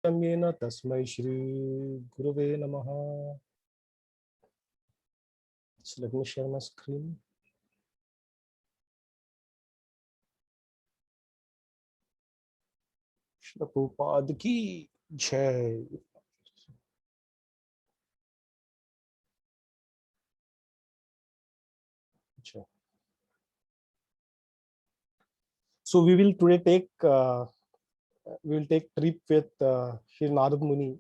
येन तस्मै श्री गुरुवे नमः. So let me share my screen. Shri Prabhupada ki jai. So we will today take trip with Shri Narad Muni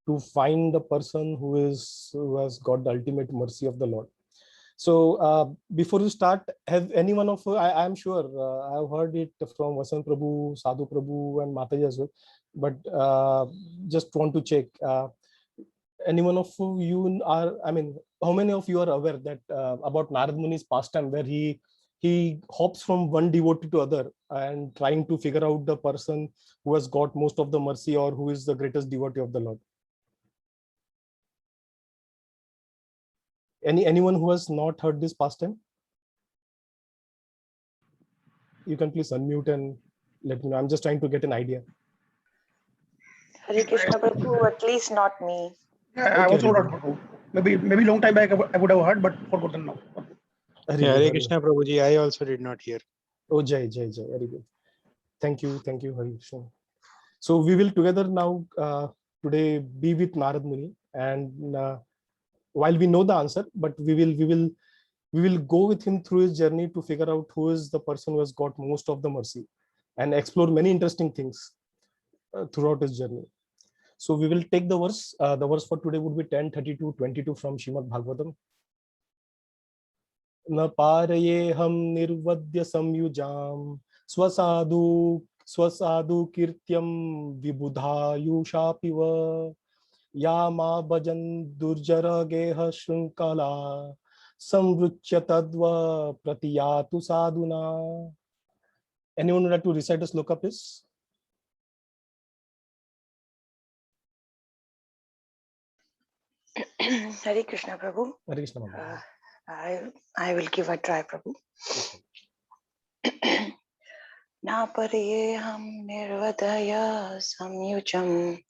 to find the person who has got the ultimate mercy of the Lord. So before you start, have anyone of I am sure I've heard it from Vasant Prabhu, Sadhu Prabhu, and Mataji as well, but just want to check. Anyone of you are, I mean, how many of you are aware that about Narad Muni's pastime, where he hops from one devotee to other and trying to figure out the person who has got most of the mercy or who is the greatest devotee of the Lord? Anyone who has not heard this pastime? You can please unmute and let me know. I'm just trying to get an idea. Hare Krishna Prabhu, at least not me. Yeah, I also not heard. Maybe long time back I would have heard, but forgotten now. Hare Krishna Prabhuji, I also did not hear. Oh, Jai, very good. Thank you, Hare Krishna. So we will together now today be with Narad Muni, and while we know the answer, but we will go with him through his journey to figure out who is the person who has got most of the mercy, and explore many interesting things throughout his journey. So we will take the verse. The verse for today would be 10:32-22 from Srimad Bhagavatam. न पारयेऽहं निर्वद्य संयुजां स्वसाधु कीर्त्यं विबुधायुषापिव या मा भजन् दुर्जर गेह शृङ्खला संवृच्य तद्व प्रतियातु साधुना. Anyone would like to recite a sloka, please? Hare Krishna Prabhu. Hare Krishna, Mama. I will give a try, Prabhu. Na pariyeham nirvadaya samyujam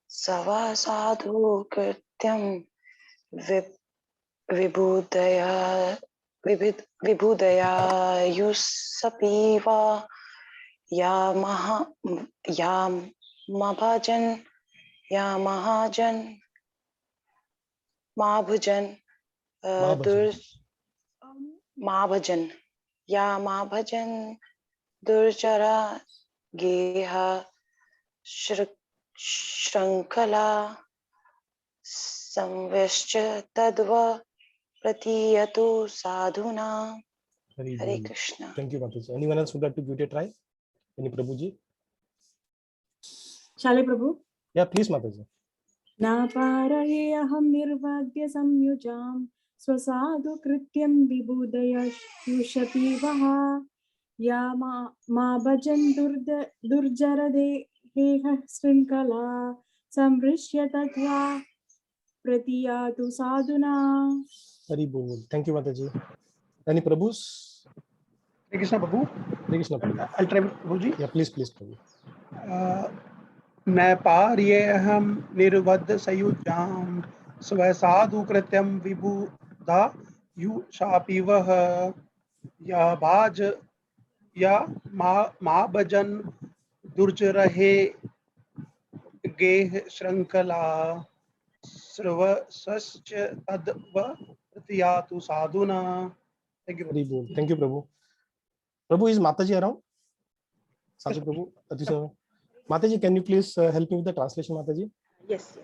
sava sadhu krityam vibhudaya yusapiva ya mahajan Mahabhajan Durjara Geha Shrankala Samvescha Tadva Pratiyatu Sadhuna. Hare Krishna. Thank you, Mataji. Anyone else would like to give it a try? Any Prabhuji? Shall I, Prabhu? Yeah, please, Mataji. Na parayeham nirvadya samyujam swasadu krityam vibudaya yushati vaha ya ma bhajan durjara deha srinkala samvrishya tatva pratiyatu sadhuna. Hari bol. Thank you, Mataji. Any Prabhus? Hare Krishna Prabhu. Hare Krishna, Prabhu. I'll try Prabhuji. Yeah, please, Prabhu. न पार्येऽहं निर्वद्य संयुजां स्वसाधु कृत्यं विबुधा युषापि वः या मा भजन् दुर्जरहे गेह श्रृंखला सर्वस्च तद्व प्रतियातु साधुना. Thank you. Thank you, Prabhu. Prabhu, is Mataji around? Sadhu Prabhu, Ati Mataji, can you please help me with the translation, Mataji? Yes.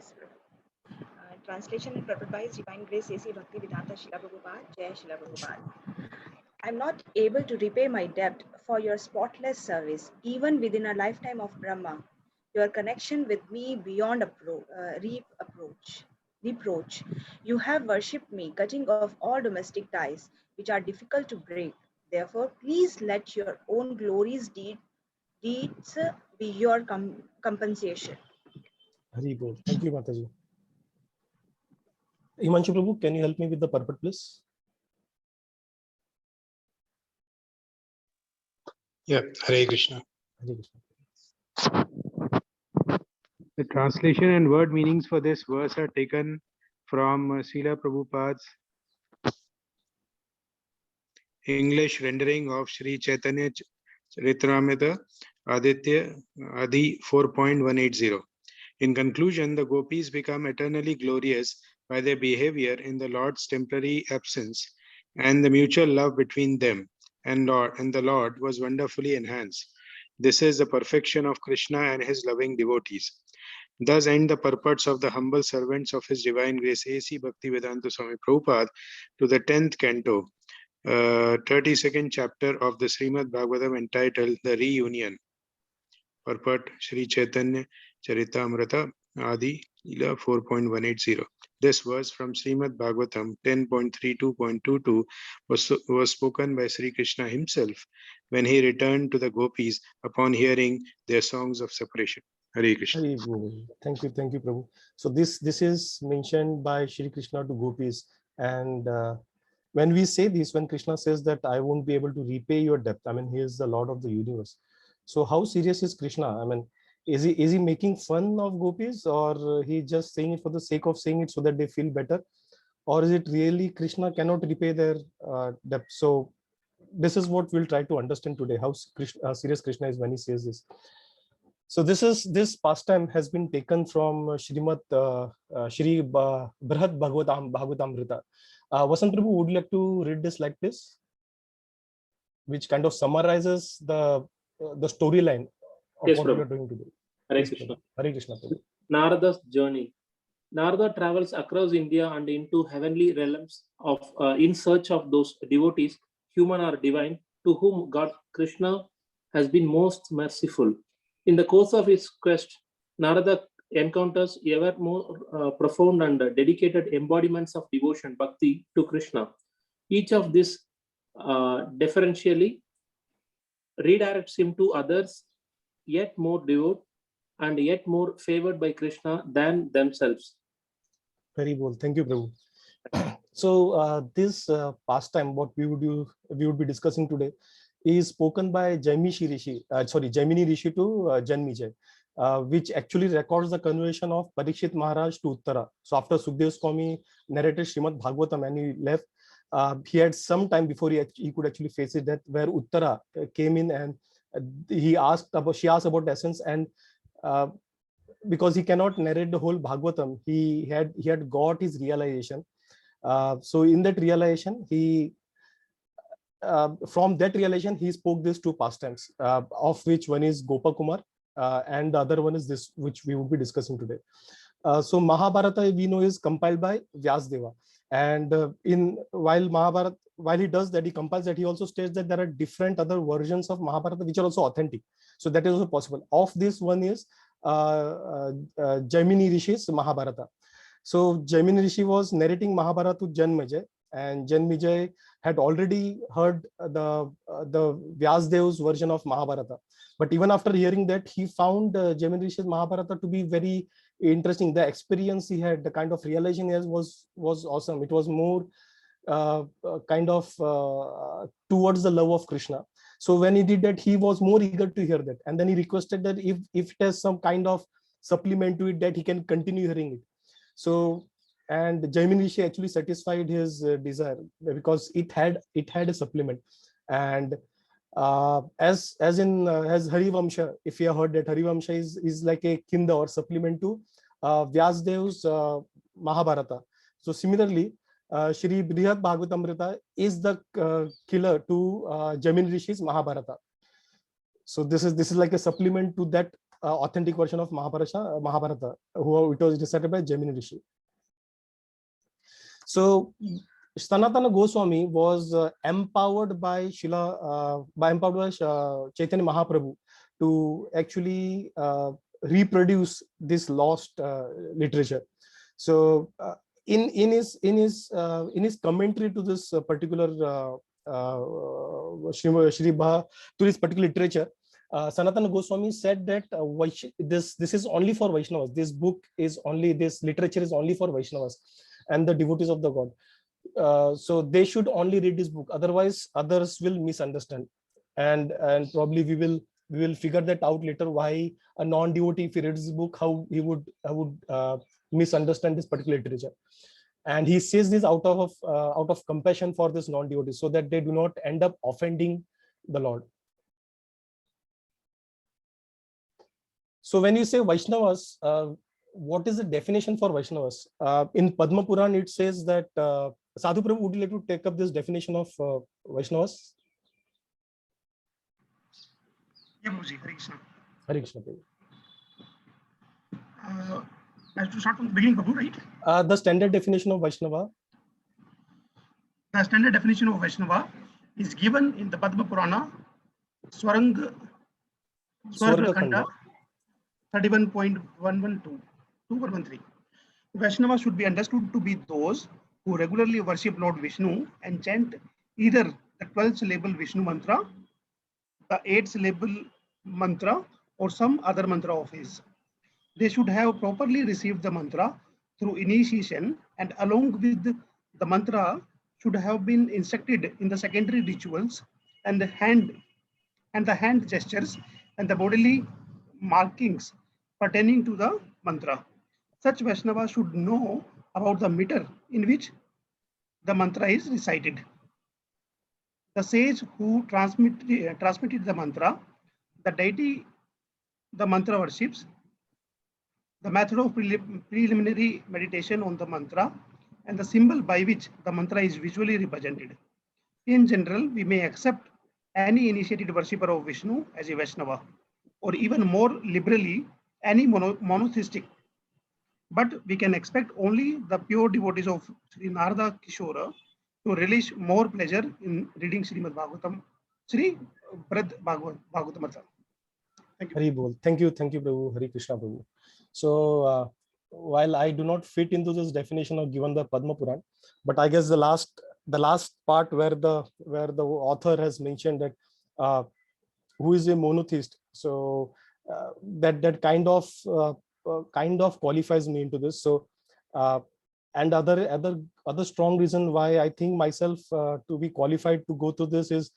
Translation and prepared by His Divine Grace A.C. Bhaktivedanta Srila Prabhupada, Jai Srila Prabhupada. I am not able to repay my debt for your spotless service, even within a lifetime of Brahma. Your connection with me beyond reproach. You have worshipped me, cutting off all domestic ties, which are difficult to break. Therefore, please let your own glorious deeds be your compensation. Hari bol. Thank you, Mataji. Himanshu Prabhu, can you help me with the purport, please? Yeah, Hare Krishna. Hare Krishna. The translation and word meanings for this verse are taken from Srila Prabhupada's English rendering of Sri Chaitanya Charitamrita Aditya Adi 4.180. In conclusion, the gopis become eternally glorious by their behavior in the Lord's temporary absence, and the mutual love between them and the Lord was wonderfully enhanced. This is the perfection of Krishna and his loving devotees. Thus end the purports of the humble servants of His Divine Grace A.C. Bhaktivedanta Swami Prabhupada to the 10th canto, 32nd chapter of the Srimad Bhagavatam entitled The Reunion. Purport Sri Chaitanya Charitamrita Adi Leela 4.180. This verse from Srimad Bhagavatam 10.32.22 was spoken by Sri Krishna himself when he returned to the gopis upon hearing their songs of separation. Hare Krishna. Hari Bol. Thank you, Prabhu. So this is mentioned by Shri Krishna to gopis, and when we say this, when Krishna says that I won't be able to repay your debt, I mean, he is the Lord of the universe. So how serious is Krishna? I mean, is he making fun of gopis, or he just saying it for the sake of saying it so that they feel better, or is it really Krishna cannot repay their debt? So this is what we'll try to understand today, how serious Krishna is when he says this. So this pastime has been taken from Srimad Shri Brihad Bhagavatamrita. Vasant Prabhu, would you like to read this like this, which kind of summarizes the storyline of Yes, what Prabhu. we are doing today? Hare Yes, Krishna. Prabhu. Hare Krishna, Prabhu. Narada's journey. Narada travels across India and into heavenly realms in search of those devotees, human or divine, to whom God Krishna has been most merciful. In the course of his quest, Narada encounters ever more profound and dedicated embodiments of devotion, bhakti, to Krishna. Each of these differentially redirects him to others, yet more devout and yet more favored by Krishna than themselves. Very well. Thank you, Prabhu. So this pastime, what we would be discussing today, is spoken by Jaimini Rishi to Janmijay, which actually records the conversion of Parikshit Maharaj to Uttara. So after Sukdev Swami narrated Srimad Bhagavatam and he left, he had some time before he could actually face it, that where Uttara came in and she asked about essence, and because he cannot narrate the whole Bhagavatam, he had got his realization. So in that realization, from that realization, he spoke these two pastimes, of which one is Gopakumar, and the other one is this, which we will be discussing today. So Mahabharata, we know, is compiled by Vyasdeva, and while he does that, he compiles that, he also states that there are different other versions of Mahabharata which are also authentic. So that is also possible. Of this, one is Jaimini Rishi's Mahabharata. So Jaimini Rishi was narrating Mahabharata to Janmijay, and Janmijay had already heard the Vyasdev's version of Mahabharata. But even after hearing that, he found Jaimini Rishi's Mahabharata to be very interesting. The experience he had, the kind of realization he has, was awesome. It was more kind of towards the love of Krishna. So when he did that, he was more eager to hear that, and then he requested that if it has some kind of supplement to it, that he can continue hearing it. So, and Jaimini Rishi actually satisfied his desire, because it had a supplement. And as Harivamsha, if you have heard that, Harivamsha is like a kinda or supplement to Vyasdev's Mahabharata. So similarly, Shri Brihad Bhagavatamrita is the killer to Jaimini Rishi's Mahabharata. So this is like a supplement to that authentic version of Mahabharata, who it was recited by Jaimini Rishi. So Sanatana Goswami was empowered by Chaitanya Mahaprabhu to actually reproduce this lost literature. So in his commentary to this particular to this particular literature, Sanatana Goswami said that this is only for Vaishnavas. This literature is only for Vaishnavas and the devotees of the God. So they should only read this book. Otherwise, others will misunderstand, and probably we will we will figure that out later, why a non-devotee, if he reads this book, how he would misunderstand this particular literature. And he says this out of compassion for this non-devotees, so that they do not end up offending the Lord. So when you say Vaishnavas, what is the definition for Vaishnavas? In Padma Puran, it says that, Sadhu Prabhu, would you like to take up this definition of Vaishnavas? Yeah, Prabhuji, Hare Krishna. Hare Krishna. I have to start from the beginning, Prabhu, right? The standard definition of Vaishnava. The standard definition of Vaishnava is given in the Padma Purana, Swarga Khanda 31.112. Vaishnava should be understood to be those who regularly worship Lord Vishnu and chant either the 12-syllable Vishnu mantra, the 8-syllable mantra, or some other mantra of his. They should have properly received the mantra through initiation, and along with the mantra should have been instructed in the secondary rituals and the hand gestures and the bodily markings pertaining to the mantra. Such Vaishnava should know about the meter in which the mantra is recited. The sage who transmitted the mantra, the deity the mantra worships, the method of preliminary meditation on the mantra, and the symbol by which the mantra is visually represented. In general, we may accept any initiated worshipper of Vishnu as a Vaishnava, or even more liberally, any monotheistic. But we can expect only the pure devotees of Sri Narada Kishora to relish more pleasure in reading Srimad Bhagavatam, Sri Brad Bhagavatam. Thank you. Hari Bol. Thank you, Prabhu. Hare Krishna, Prabhu. So while I do not fit into this definition of given the Padma Puran, but I guess the last part where the author has mentioned that who is a monotheist, so that kind of qualifies me into this. So and other strong reason why I think myself to be qualified to go through this is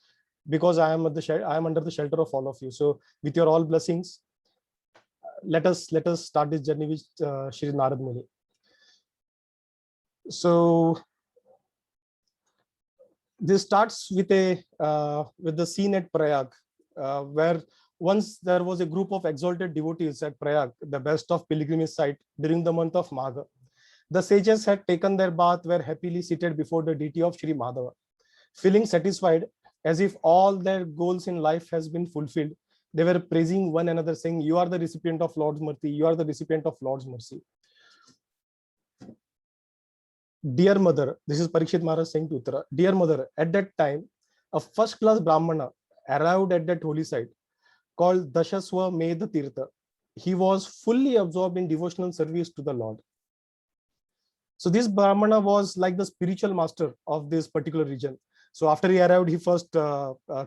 because I am under the shelter of all of you. So with your all blessings, let us start this journey with Shri Narad Muni. So this starts with the scene at Prayag, where once there was a group of exalted devotees at Prayag, the best of pilgrimage site, during the month of Magha. The sages had taken their bath, were happily seated before the deity of Shri Madhava. Feeling satisfied, as if all their goals in life has been fulfilled, they were praising one another, saying, "You are the recipient of Lord's mercy. You are the recipient of Lord's mercy." Dear mother, this is Parikshit Maharaj saying to Uttara, "Dear mother, at that time, a first-class Brahmana arrived at that holy site called Dashaswa Medha Tirtha. He was fully absorbed in devotional service to the Lord." So this Brahmana was like the spiritual master of this particular region. So after he arrived, he first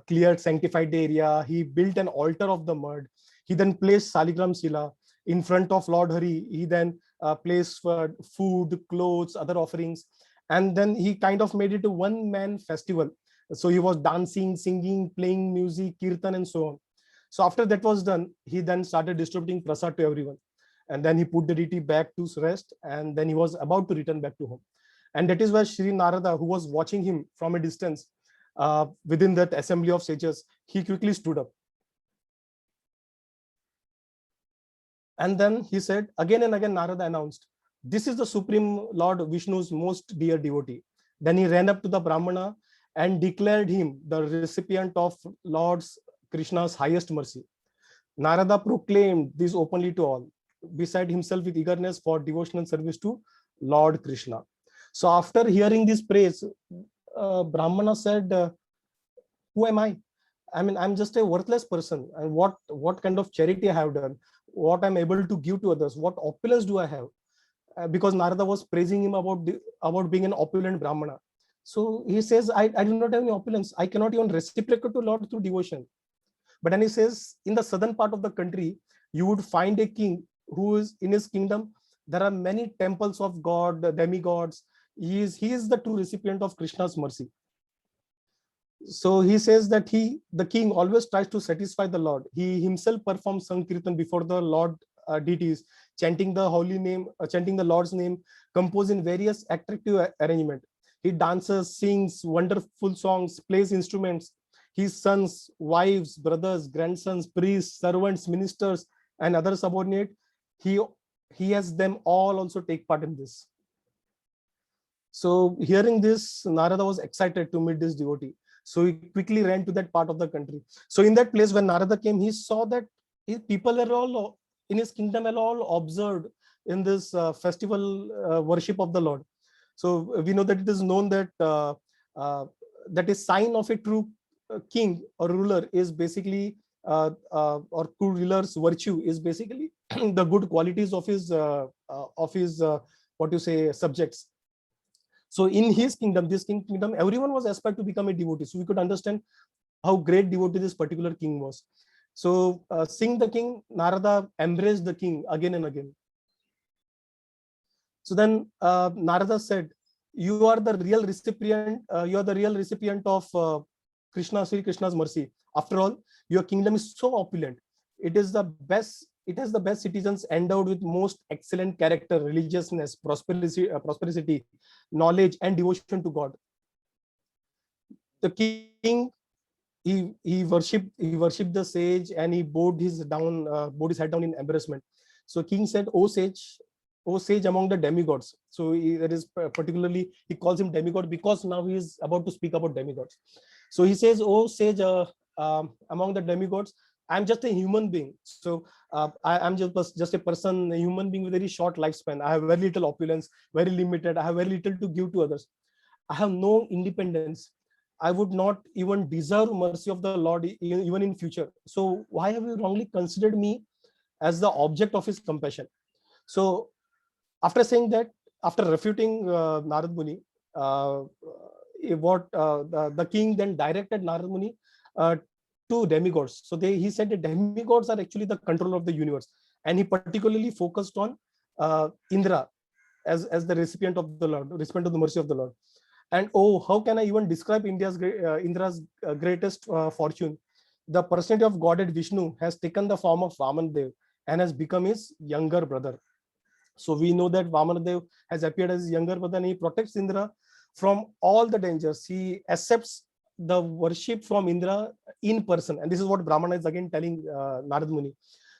cleared, sanctified the area. He built an altar of the mud. He then placed Saligram Sila in front of Lord Hari. He then placed food, clothes, other offerings. And then he kind of made it a one-man festival. So he was dancing, singing, playing music, kirtan, and so on. So after that was done, he then started distributing prasad to everyone. And then he put the deity back to rest. And then he was about to return back to home. And that is where Shri Narada, who was watching him from a distance within that assembly of sages, he quickly stood up. And then he said, again and again, Narada announced, "This is the Supreme Lord Vishnu's most dear devotee." Then he ran up to the Brahmana and declared him the recipient of Lord Krishna's highest mercy. Narada proclaimed this openly to all, beside himself with eagerness for devotional service to Lord Krishna. So after hearing this praise, Brahmana said, "Who am I? I mean, I'm just a worthless person. And what kind of charity I have done? What I'm able to give to others? What opulence do I have?" Because Narada was praising him about being an opulent Brahmana. So he says, I do not have any opulence. I cannot even reciprocate to Lord through devotion. But then he says, in the southern part of the country, you would find a king who is in his kingdom. There are many temples of God, demigods. He is the true recipient of Krishna's mercy. So he says that the king always tries to satisfy the Lord. He himself performs Sankirtan before the Lord deities, chanting the holy name, chanting the Lord's name, composed in various attractive arrangement. He dances, sings wonderful songs, plays instruments. His sons, wives, brothers, grandsons, priests, servants, ministers, and other subordinate, he he has them all also take part in this. So hearing this, Narada was excited to meet this devotee. So he quickly ran to that part of the country. So in that place, when Narada came, he saw that people are all in his kingdom are all observed in this festival worship of the Lord. So we know that it is known that that is sign of a true king or ruler is basically or true ruler's virtue is basically the good qualities of his what you say subjects. So in his kingdom, this kingdom, everyone was aspired to become a devotee. So we could understand how great devotee this particular king was. So seeing the king, Narada embraced the king again and again. So then Narada said, "You are the real recipient. You are the real recipient of Sri Krishna's mercy. After all, your kingdom is so opulent. It is the best. It has the best citizens endowed with most excellent character, religiousness, prosperity, knowledge, and devotion to God." The king, he worshipped the sage, and he bowed his head down in embarrassment. So king said, "O sage among the demigods." So that is particularly he calls him demigod because now he is about to speak about demigods. So he says, "O sage among the demigods, I'm just a human being. So I'm just a person, a human being with very short lifespan. I have very little opulence, very limited. I have very little to give to others. I have no independence. I would not even deserve mercy of the Lord even in future. So why have you wrongly considered me as the object of his compassion?" So after saying that, after refuting Narad Muni, the king then directed Narad Muni to demigods. So he said that demigods are actually the controller of the universe, and he particularly focused on Indra as the recipient of the Lord, recipient of the mercy of the Lord. And oh, how can I even describe Indra's greatest fortune? The personality of Godhead Vishnu has taken the form of Vamandev and has become his younger brother. So we know that Vamanadev has appeared as his younger brother, and he protects Indra from all the dangers. He accepts the worship from Indra in person. And this is what Brahmana is again telling Narad Muni.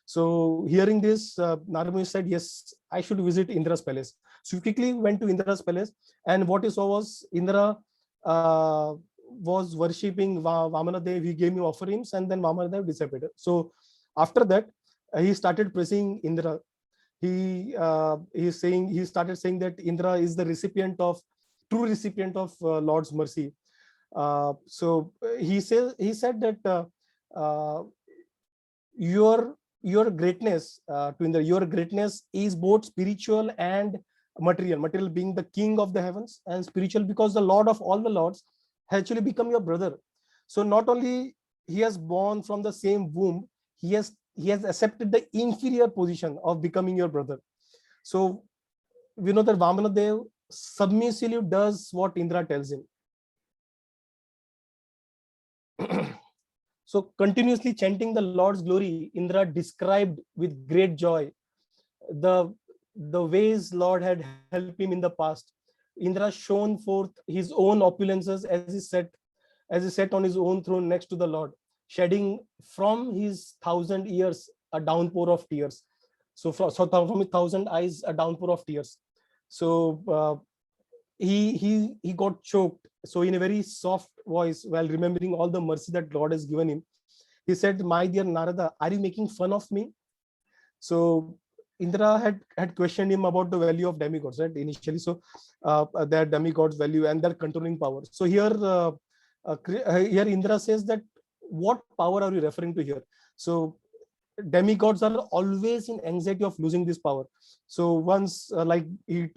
So hearing this, Narad Muni said, "Yes, I should visit Indra's palace." So he quickly went to Indra's palace, and what he saw was Indra was worshipping Vamanadev. He gave him offerings, and then Vamanadev disappeared. So after that, he started praising Indra. He started saying that Indra is the true recipient of Lord's mercy. So he said that your greatness to Indra, your greatness is both spiritual and material. Material being the king of the heavens, and spiritual because the Lord of all the lords has actually become your brother. So not only he has born from the same womb, he has accepted the inferior position of becoming your brother. So we know that Vamanadev submissively does what Indra tells him. So continuously chanting the Lord's glory, Indra described with great joy the ways Lord had helped him in the past. Indra shone forth his own opulences as he sat on his own throne next to the Lord, shedding from his 1,000 ears a downpour of tears. So from his 1,000 eyes, a downpour of tears. So he got choked. So in a very soft voice, while remembering all the mercy that God has given him, he said, "My dear Narada, are you making fun of me?" So Indra had questioned him about the value of demigods, right, initially. So their demigods' value and their controlling power. So here Indra says that, what power are you referring to here? So demigods are always in anxiety of losing this power. So once like he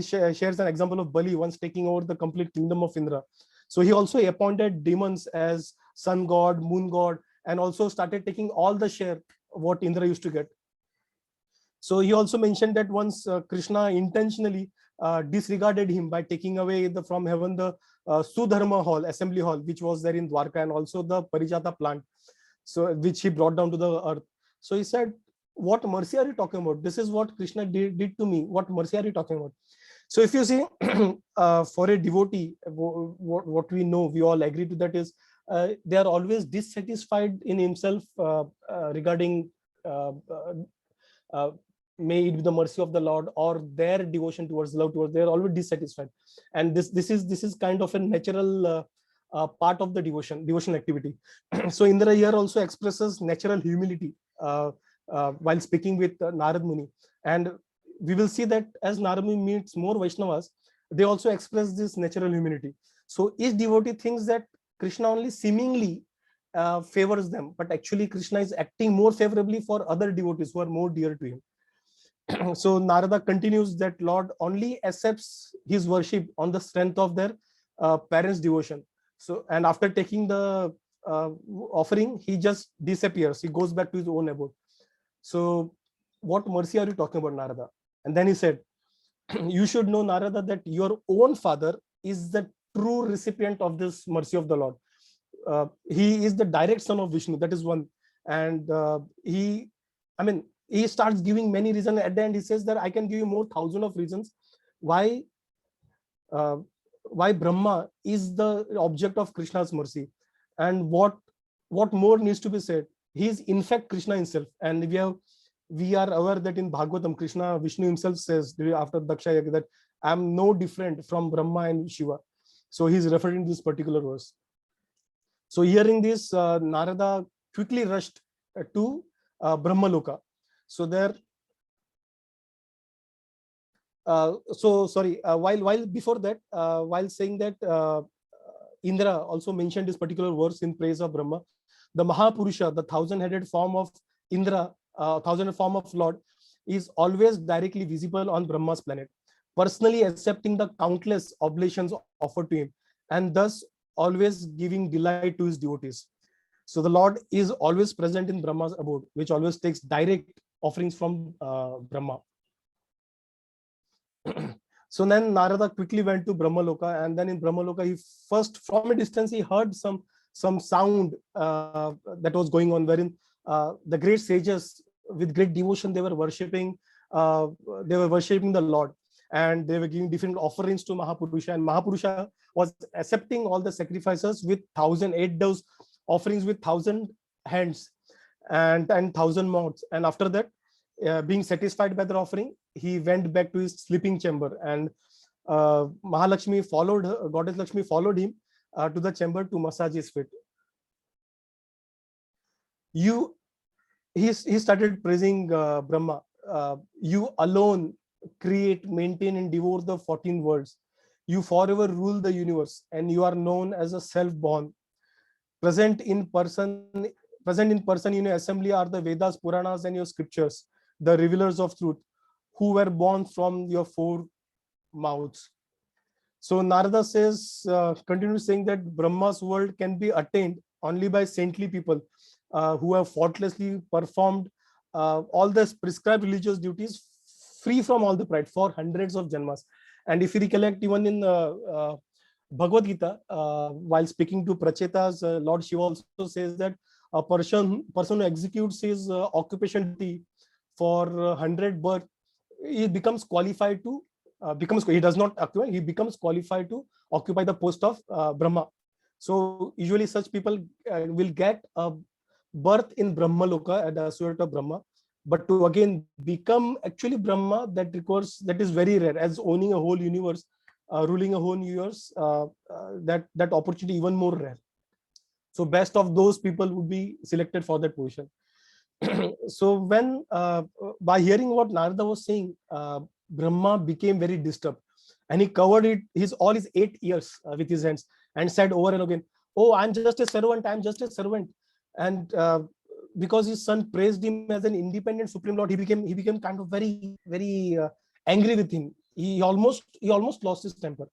shares an example of Bali once taking over the complete kingdom of Indra. So he also appointed demons as sun god, moon god, and also started taking all the share what Indra used to get. So he also mentioned that once Krishna intentionally disregarded him by taking away from heaven the Sudharma hall, assembly hall, which was there in Dwarka, and also the Parijata plant, so which he brought down to the earth. So he said, what mercy are you talking about? This is what Krishna did to me. What mercy are you talking about? So if you see, for a devotee, what we know, we all agree to that is, they are always dissatisfied in himself regarding may it be the mercy of the Lord or their devotion towards love towards, they are always dissatisfied. And this is kind of a natural part of the devotional activity. So Indra here also expresses natural humility while speaking with Narad Muni. And we will see that as Narad Muni meets more Vaishnavas, they also express this natural humility. So each devotee thinks that Krishna only seemingly favors them, but actually Krishna is acting more favorably for other devotees who are more dear to him. So Narada continues that Lord only accepts his worship on the strength of their parents' devotion. So, and after taking the offering, he just disappears. He goes back to his own abode. So what mercy are you talking about, Narada? And then he said, you should know, Narada, that your own father is the true recipient of this mercy of the Lord. He is the direct son of Vishnu. That is one. And he starts giving many reasons. At the end, he says that I can give you more thousands of reasons why Brahma is the object of Krishna's mercy, and what more needs to be said. He is in fact Krishna himself, and we are aware that in Bhagavatam, Vishnu himself says after Daksha Yagya that I am no different from Brahma and Shiva. So he is referring to this particular verse. So hearing this, Narada quickly rushed to Brahmaloka. So there, while before that, while saying that, Indra also mentioned this particular verse in praise of Brahma. The Mahapurusha, the thousand-headed form of Indra, thousand-headed form of Lord, is always directly visible on Brahma's planet, personally accepting the countless oblations offered to him, and thus always giving delight to his devotees. So the Lord is always present in Brahma's abode, which always takes direct offerings from Brahma. So then Narada quickly went to Brahmaloka, and then in Brahmaloka, he first, from a distance, he heard some sound that was going on, wherein the great sages, with great devotion, they were worshipping the Lord, and they were giving different offerings to Mahapurusha, and Mahapurusha was accepting all the sacrifices with 1,008 those offerings with 1,000 hands and 1,000 mouths. And after that, being satisfied by the offering, he went back to his sleeping chamber, and Mahalakshmi followed, Goddess Lakshmi followed him to the chamber to massage his feet. He started praising Brahma. You alone create, maintain, and devour the 14 worlds. You forever rule the universe, and you are known as a self-born. Present in person in your assembly are the Vedas, Puranas, and your scriptures, the revealers of truth, who were born from your 4 mouths. So Narada says, continues saying that Brahma's world can be attained only by saintly people who have faultlessly performed all the prescribed religious duties, free from all the pride, for hundreds of janmas. And if you recollect, even in Bhagavad Gita, while speaking to Prachetas, Lord Shiva also says that a person who executes his occupation duty for 100 birth, he becomes qualified to he does not occupy, he becomes qualified to occupy the post of Brahma. So usually such people will get a birth in Brahmaloka at the associate of Brahma, but to again become actually Brahma, that is very rare, as owning a whole universe, ruling a whole universe, that opportunity even more rare. So best of those people would be selected for that position. So when by hearing what Narada was saying, Brahma became very disturbed, and he covered all his 8 ears with his hands, and said over and again, "Oh, I'm just a servant. I'm just a servant." And because his son praised him as an independent supreme lord, he became kind of very, very angry with him. He almost lost his temper.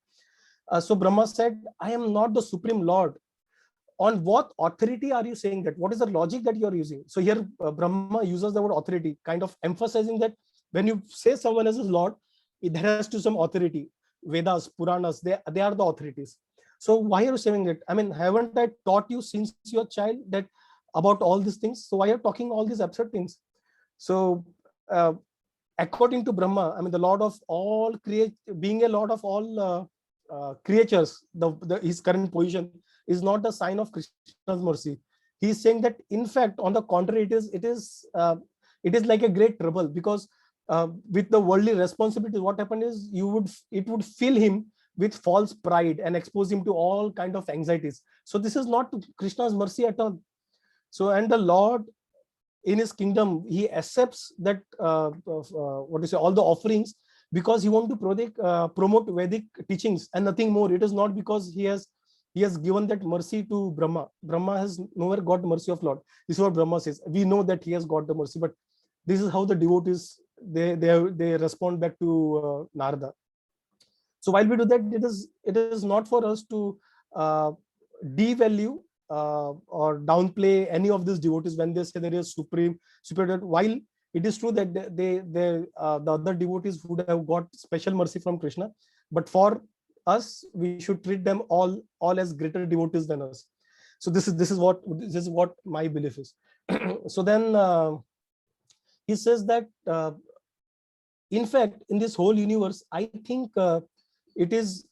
So Brahma said, "I am not the supreme lord. On what authority are you saying that? What is the logic that you are using?" So here Brahma uses the word authority, kind of emphasizing that when you say someone as a lord, there has to some authority. Vedas, Puranas, they are the authorities. So why are you saying it? I mean, haven't I taught you since you're a child that about all these things? So why are you talking all these absurd things? So according to Brahma, I mean, the Lord of all being a Lord of all creatures, his current position is not a sign of Krishna's mercy. He is saying that, in fact, on the contrary, it is like a great trouble, because with the worldly responsibilities, what happened is it would fill him with false pride and expose him to all kind of anxieties. So this is not Krishna's mercy at all. So, and the Lord in his kingdom, he accepts that all the offerings, because he wants to promote Vedic teachings and nothing more. It is not because he has given that mercy to Brahma. Brahma has nowhere got the mercy of Lord. This is what Brahma says. We know that he has got the mercy, but this is how the devotees they respond back to Narada. So while we do that, it is not for us to devalue or downplay any of these devotees when they say there is superior. While it is true that the other devotees would have got special mercy from Krishna, but for us, we should treat them all as greater devotees than us. So this is what my belief is. So then he says that in fact, in this whole universe, I think it is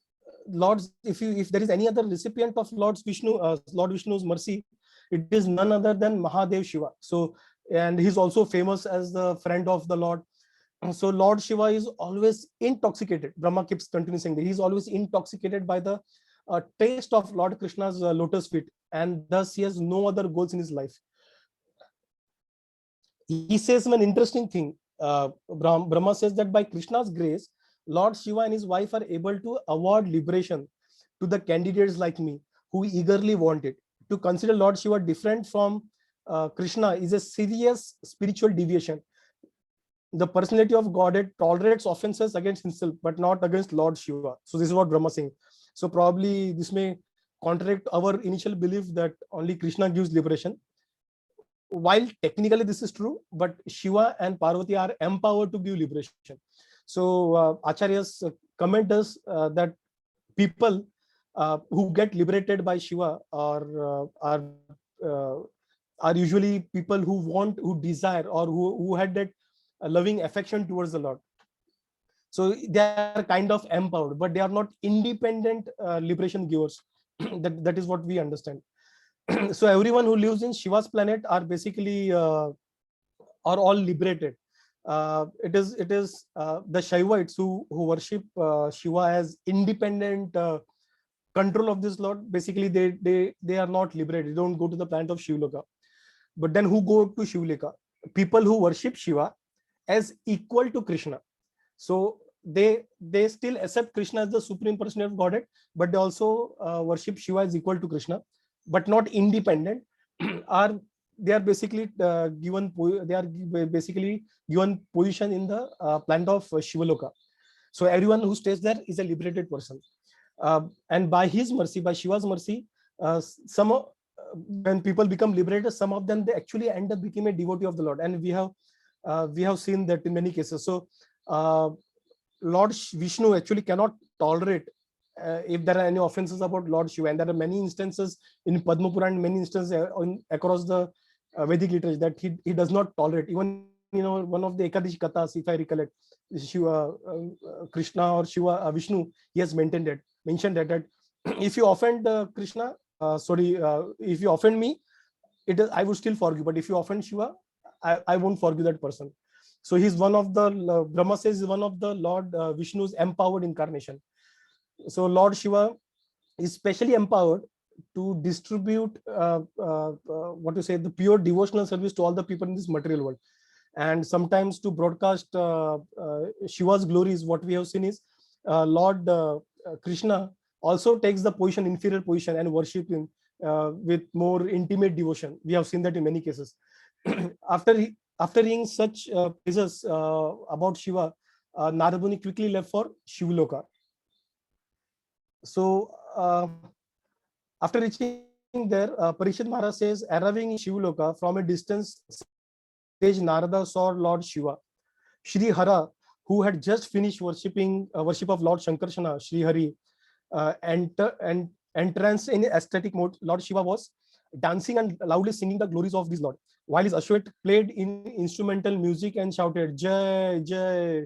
Lord's. If there is any other recipient of Lord Vishnu's mercy, it is none other than Mahadev Shiva. So, and he's also famous as the friend of the Lord. So Lord Shiva is always intoxicated. Brahma keeps continuing saying that he's always intoxicated by the taste of Lord Krishna's lotus feet, and thus he has no other goals in his life. He says an interesting thing. Brahma says that by Krishna's grace, Lord Shiva and his wife are able to award liberation to the candidates like me who eagerly want it. To consider Lord Shiva different from Krishna is a serious spiritual deviation. The personality of Godhead tolerates offenses against himself, but not against Lord Shiva. So this is what Brahma is saying. So probably this may contradict our initial belief that only Krishna gives liberation. While technically this is true, but Shiva and Parvati are empowered to give liberation. So Acharya's comment is that people who get liberated by Shiva are usually people who desire, or who had that loving affection towards the Lord. So they are kind of empowered, but they are not independent liberation givers. that is what we understand. So everyone who lives in Shiva's planet are basically are all liberated. It is the Shaivites who worship Shiva as independent control of this Lord. Basically, they are not liberated. They don't go to the planet of Shivloka. But then who go to Shivloka? People who worship Shiva as equal to Krishna. So they still accept Krishna as the supreme personality of Godhead, but they also worship Shiva as equal to Krishna, but not independent. They are basically given position in the planet of Shivaloka. So everyone who stays there is a liberated person. And by his mercy, by Shiva's mercy, when people become liberated, some of them they actually end up becoming a devotee of the Lord, and we have seen that in many cases. So Lord Vishnu actually cannot tolerate if there are any offenses about Lord Shiva, and there are many instances in Padma Purana, many instances across the Vedic literature that he does not tolerate. Even one of the Ekadashi Kathas, if I recollect, Shiva, Krishna or Shiva, Vishnu, he has mentioned that if you offend Krishna, if you offend me, I would still forgive, but if you offend Shiva, I won't forgive that person. So he's one of the Brahma says is one of the Lord Vishnu's empowered incarnation. So Lord Shiva is specially empowered to distribute the pure devotional service to all the people in this material world, and sometimes to broadcast Shiva's glories. What we have seen is Lord Krishna also takes the inferior position, and worship him with more intimate devotion. We have seen that in many cases. After hearing such praises about Shiva, Narada Muni quickly left for Shivloka. So after reaching there, Parikshit Maharaj says, arriving in Shivloka from a distance, sage Narada saw Lord Shiva. Shri Hara, who had just finished worshipping worship of Lord Shankarshana, Sri Hari, and entranced in ecstatic mode. Lord Shiva was dancing and loudly singing the glories of this Lord, while his Ashwet played in instrumental music and shouted Jai Jai.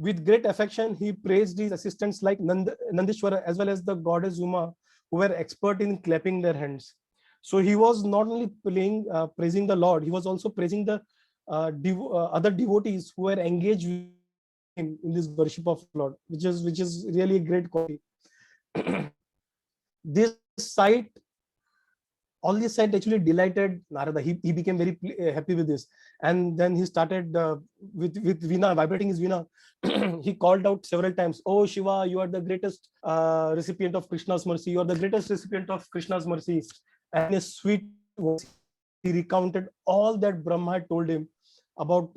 With great affection, he praised his assistants like Nandishwara as well as the goddess Uma, who were expert in clapping their hands. So he was not only praising the Lord, he was also praising the other devotees who were engaged with him in this worship of Lord, which is really a great quality. This sight, all this sight actually delighted Narada. He became very happy with this, and then he started with Veena, vibrating his Veena. He called out several times, "Oh Shiva, you are the greatest recipient of Krishna's mercy. You are the greatest recipient of Krishna's mercy." And in a sweet voice, he recounted all that Brahma had told him about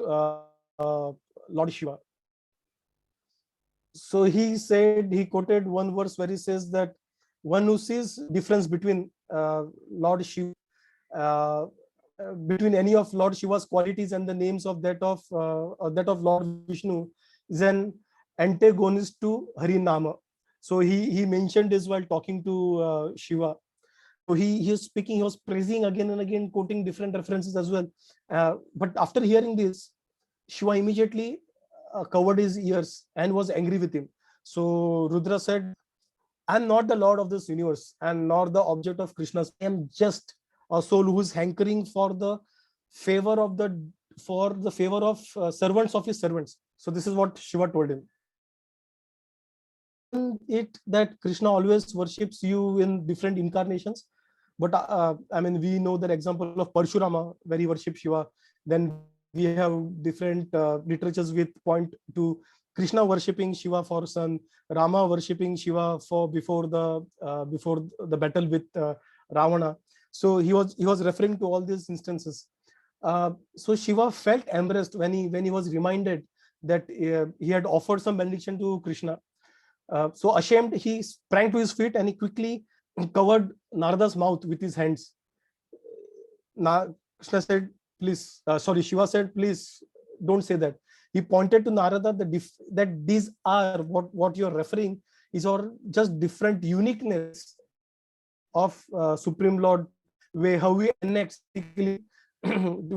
Lord Shiva. So he said, he quoted one verse where he says that one who sees difference between Lord Shiva, between any of Lord Shiva's qualities and the names of that of Lord Vishnu is an antagonist to Harinama. So he mentioned this while talking to Shiva. So he was speaking, he was praising again and again, quoting different references as well. But after hearing this, Shiva immediately covered his ears and was angry with him. So Rudra said, "I'm not the Lord of this universe and nor the object of Krishna's. I am just a soul who is hankering for the favor of servants of his servants." So this is what Shiva told him. It that Krishna always worships you in different incarnations, but I mean, we know that example of Parshurama where he worshipped Shiva. Then we have different literatures with point to Krishna worshipping Shiva for son, Rama worshipping Shiva for before the battle with Ravana. So he was referring to all these instances. So Shiva felt embarrassed when he was reminded that he had offered some benediction to Krishna. So ashamed, he sprang to his feet and he quickly covered Narada's mouth with his hands. Krishna said, "Please, Shiva said, please don't say that." He pointed to Narada that these are what you're referring is or just different uniqueness of Supreme Lord, way how we annex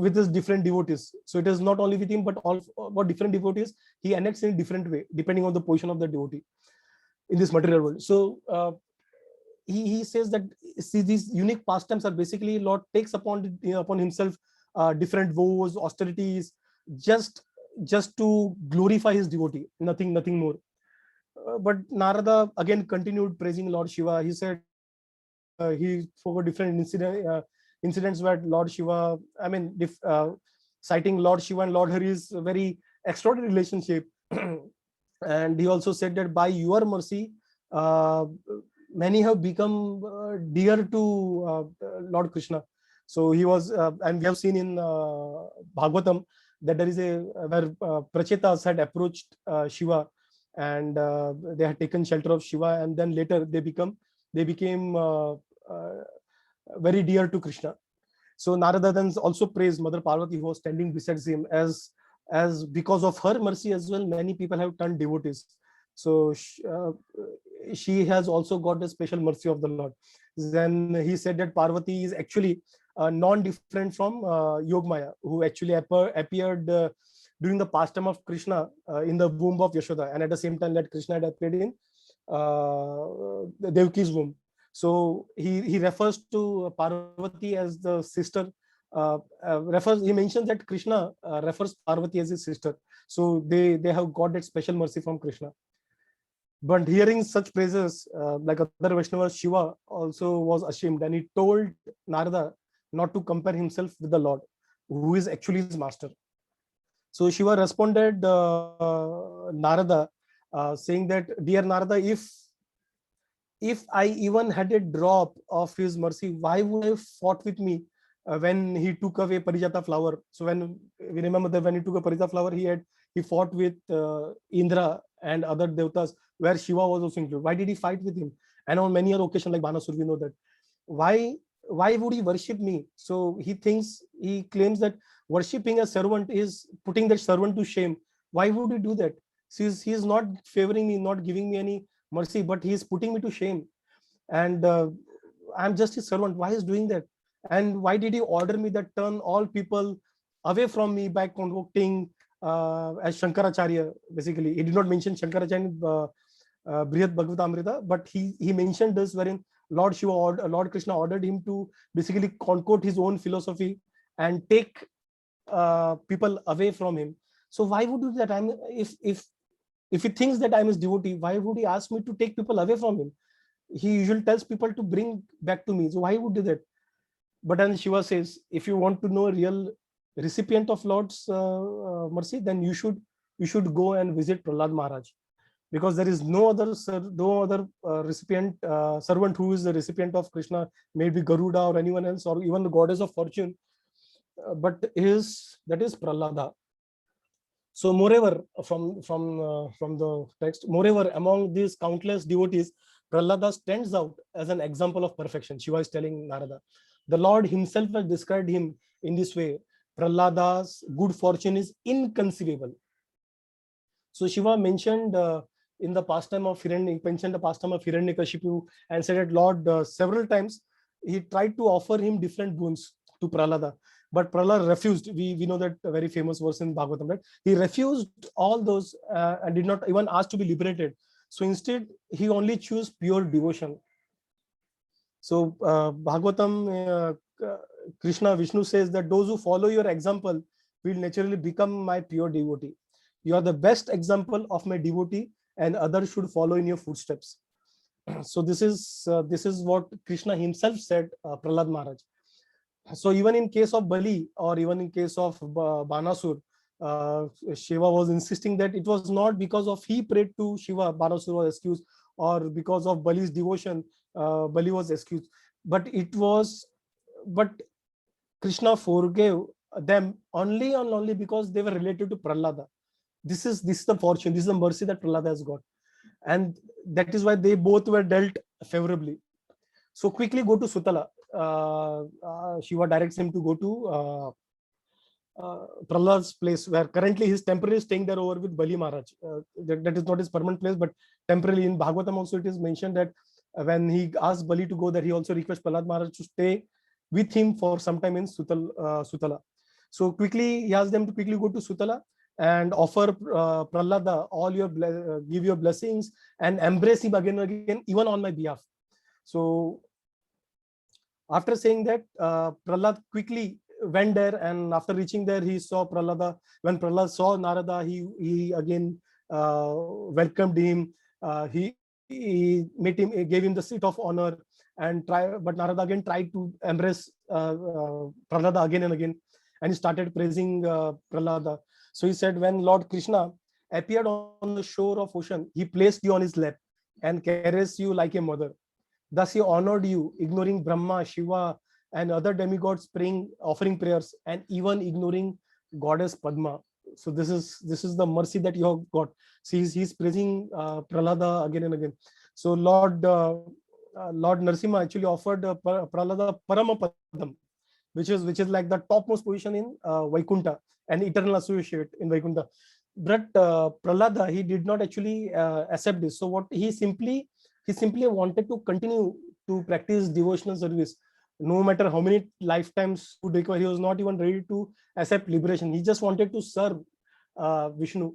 with his different devotees. So it is not only with him, but all about different devotees. He annexed in a different way, depending on the position of the devotee in this material world. So he says that, see, these unique pastimes are basically Lord takes upon himself different vows, austerities, just to glorify his devotee, nothing more. But Narada again continued praising Lord Shiva. He said he spoke different incidents where Lord Shiva, I mean, citing Lord Shiva and Lord Hari is a very extraordinary relationship. And he also said that by your mercy, many have become dear to Lord Krishna. So he was, and we have seen in Bhagavatam that there is where Prachetas had approached Shiva, and they had taken shelter of Shiva, and then later they became very dear to Krishna. So Narada then also praised Mother Parvati, who was standing beside him, as because of her mercy as well, many people have turned devotees. So she has also got the special mercy of the Lord. Then he said that Parvati is actually non-different from Yogmaya, who actually appeared during the pastime of Krishna in the womb of Yashoda, and at the same time that Krishna had appeared in Devaki's womb. So he refers to Parvati as the sister. He mentions that Krishna refers Parvati as his sister. So they have got that special mercy from Krishna. But hearing such praises, like other Vaishnavas, Shiva also was ashamed, and he told Narada not to compare himself with the Lord, who is actually his master. So Shiva responded Narada, saying that, "Dear Narada, if I even had a drop of his mercy, why would I have fought with me when he took away Parijata flower?" So when we remember that when he took a Parijata flower, he fought with Indra and other devatas, where Shiva was also included. Why did he fight with him? And on many other occasions, like Banasur, we know that. Why would he worship me? So he claims that worshipping a servant is putting that servant to shame. Why would he do that? He's not favoring me, not giving me any mercy, but he is putting me to shame. And I'm just his servant. Why is doing that? And why did he order me that turn all people away from me by convoking as Shankaracharya? Basically, he did not mention Shankaracharya in Brihad Bhagavatamrita, but he mentioned this wherein Lord Shiva, Lord Krishna ordered him to basically concoct his own philosophy and take people away from him. So why would do that? If he thinks that I'm his devotee, why would he ask me to take people away from him? He usually tells people to bring back to me. So why would do that? But then Shiva says, if you want to know a real recipient of Lord's mercy, then you should go and visit Prahlad Maharaj, because there is no other recipient servant who is the recipient of Krishna, maybe Garuda or anyone else, or even the goddess of fortune, but that is Prahlada. So moreover, from the text, moreover, among these countless devotees, Prahlada stands out as an example of perfection. Shiva is telling Narada. The Lord himself has described him in this way. Prahlada's good fortune is inconceivable. So Shiva mentioned in the pastime of Hiranyakashipu and said that Lord several times he tried to offer him different boons to Prahlada, but Prahlad refused. We know that very famous verse in Bhagavatam, right? He refused all those and did not even ask to be liberated. So instead, he only chose pure devotion. So Bhagavatam, Krishna, Vishnu says that those who follow your example will naturally become my pure devotee. You are the best example of my devotee, and others should follow in your footsteps. So this is what Krishna himself said, Prahlad Maharaj. So even in case of Bali, or even in case of Banasur, Shiva was insisting that it was not because of he prayed to Shiva, Banasur was excused, or because of Bali's devotion, Bali was excused. But Krishna forgave them only and only because they were related to Prahlada. This is the fortune, this is the mercy that Prahlada has got. And that is why they both were dealt favorably. So quickly go to Sutala. Shiva directs him to go to Prahlad's place, where currently he's temporarily staying there over with Bali Maharaj. That is not his permanent place, but temporarily. In Bhagavatam also it is mentioned that when he asked Bali to go there, he also requests Prahlad Maharaj to stay with him for some time in Sutala. So quickly he asked them to quickly go to Sutala and offer Prahlada all your give your blessings and embrace him again and again, even on my behalf. So after saying that, Prahlad quickly went there, and after reaching there, he saw Prahlada. When Prahlad saw Narada, he again welcomed him. He met him, gave him the seat of honor, but Narada again tried to embrace Prahlada again and again, and he started praising Prahlada. So he said, when Lord Krishna appeared on the shore of ocean, he placed you on his lap and caressed you like a mother. Thus he honored you, ignoring Brahma, Shiva, and other demigods offering prayers, and even ignoring goddess Padma. So this is the mercy that you have got. See, he's praising Prahlada again and again. So Lord Narasimha actually offered Prahlada Paramapadam, which is like the topmost position in Vaikuntha, an eternal associate in Vaikuntha. But Prahlada, he did not actually accept this. So what he simply wanted to continue to practice devotional service, no matter how many lifetimes would require. He was not even ready to accept liberation. He just wanted to serve Vishnu.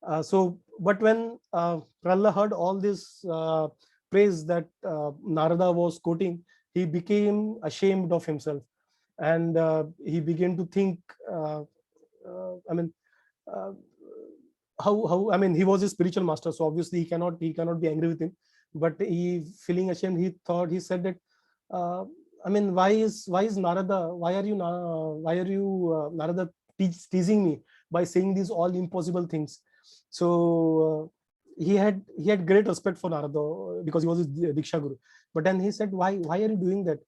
But when Prahlad heard all this praise that Narada was quoting, he became ashamed of himself, and he began to think. He was a spiritual master, so obviously he cannot be angry with him. But he, feeling ashamed, he said that, why is Narada? Why are you Narada teasing me by saying these all impossible things? So he had great respect for Narada because he was his Diksha Guru. But then he said, why are you doing that?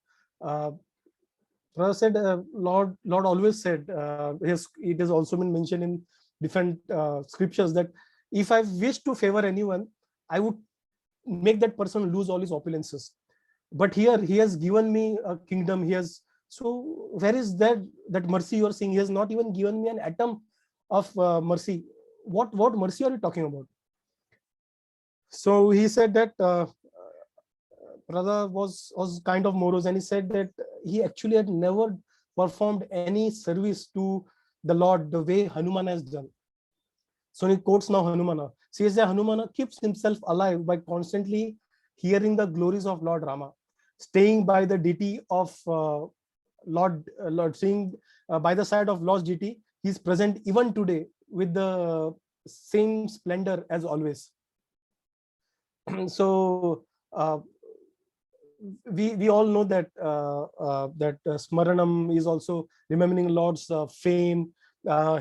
Prahlad said, Lord always said, it has also been mentioned in different scriptures that if I wish to favor anyone, I would make that person lose all his opulences. But here he has given me a kingdom. So where is that mercy you are seeing? He has not even given me an atom of mercy. what mercy are you talking about? So he said that Prahlad was kind of morose, and he said that he actually had never performed any service to the Lord the way Hanumana has done. So he quotes now Hanumana. Says that Hanumana keeps himself alive by constantly hearing the glories of Lord Rama, staying by the deity of Lord, staying by the side of Lord's deity. He is present even today with the same splendor as always. So we all know that Smaranam is also remembering Lord's fame,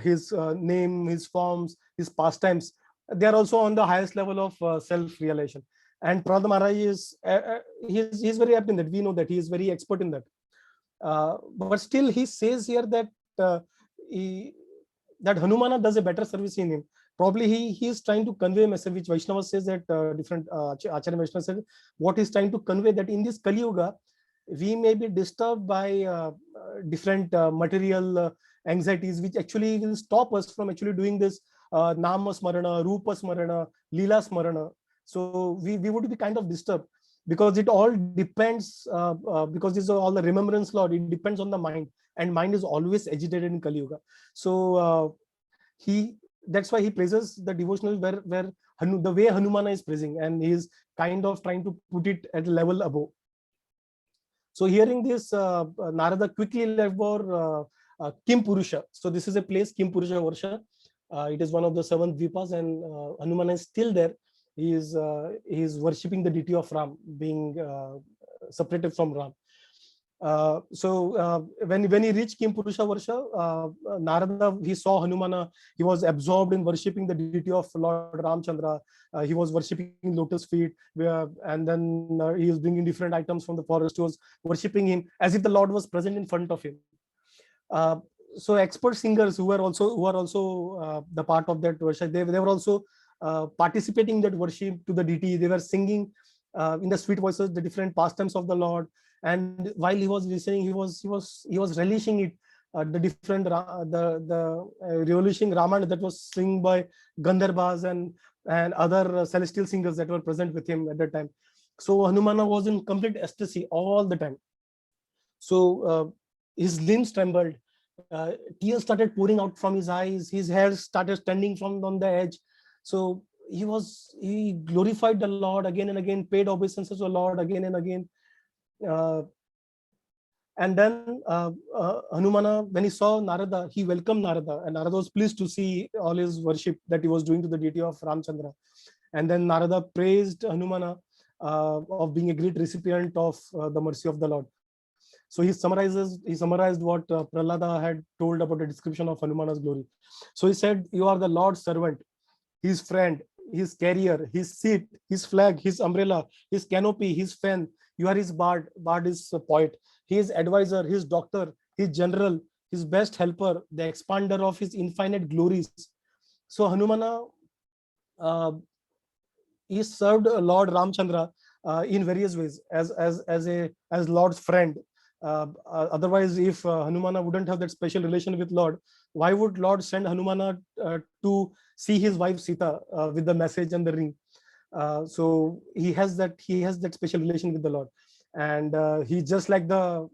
his name, his forms, his pastimes. They are also on the highest level of self-realization. And Prahlad Maharaj is he's very apt in that. We know that he is very expert in that. But still, he says here that that Hanumana does a better service in him. Probably he is trying to convey a message which Vaishnava says that different Acharya Vaishnava said what he's trying to convey, that in this Kali Yuga we may be disturbed by different material anxieties which actually will stop us from actually doing this Nama Smarana, Rupa Smarana, Leela Smarana. So we would be kind of disturbed because it all depends because this is all the remembrance, Lord, it depends on the mind, and mind is always agitated in Kali Yuga. So that's why he praises the devotional where the way Hanumana is praising, and he is kind of trying to put it at a level above. So hearing this, Narada quickly left for Kim Purusha. So this is a place, Kim Purusha Varsha. It is one of the 7 Dvipas, and Hanumana is still there. He is worshipping the deity of Ram, being separated from Ram. So when he reached Kim Purusha Varsha, Narada, he saw Hanumana. He was absorbed in worshipping the deity of Lord Ramchandra. He was worshipping lotus feet, and then he was bringing different items from the forest. He was worshipping him as if the Lord was present in front of him. So expert singers who are also the part of that worship, they were also participating in that worship to the deity. They were singing in the sweet voices the different pastimes of the Lord. And while he was listening, he was relishing it, the different relishing Ramayana that was sung by Gandharvas and other celestial singers that were present with him at that time. So Hanumana was in complete ecstasy all the time. So his limbs trembled, tears started pouring out from his eyes, his hair started standing from on the edge. So he glorified the Lord again and again, paid obeisances to the Lord again and again. And then Hanumana, when he saw Narada, he welcomed Narada, and Narada was pleased to see all his worship that he was doing to the deity of Ramchandra. And then Narada praised Hanumana of being a great recipient of the mercy of the Lord. So he summarized what Prahlada had told about the description of Hanumana's glory. So he said, "You are the Lord's servant, his friend, his carrier, his seat, his flag, his umbrella, his canopy, his fan. You are his bard. Bard is a poet. His advisor, his doctor, his general, his best helper, the expander of his infinite glories." So Hanumana he served Lord Ramchandra in various ways as Lord's friend. Otherwise, if Hanumana wouldn't have that special relation with Lord, why would Lord send Hanumana to see his wife Sita with the message and the ring? So he has that special relation with the Lord, and he just like the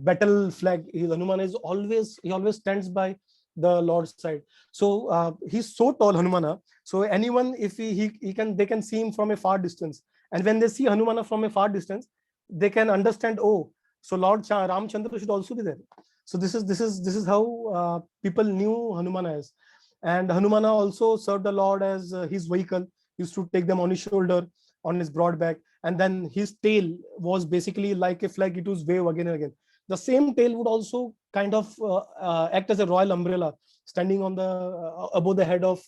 battle flag. Hanumana is always stands by the Lord's side. So he's so tall, Hanumana. So anyone, if they can see him from a far distance, and when they see Hanumana from a far distance, they can understand, oh, so Lord Ramchandra should also be there. So this is how people knew Hanumana as. And Hanumana also served the Lord as his vehicle. He used to take them on his shoulder, on his broad back, and then his tail was basically like a flag. It was wave again and again. The same tail would also kind of act as a royal umbrella, standing on the above the head of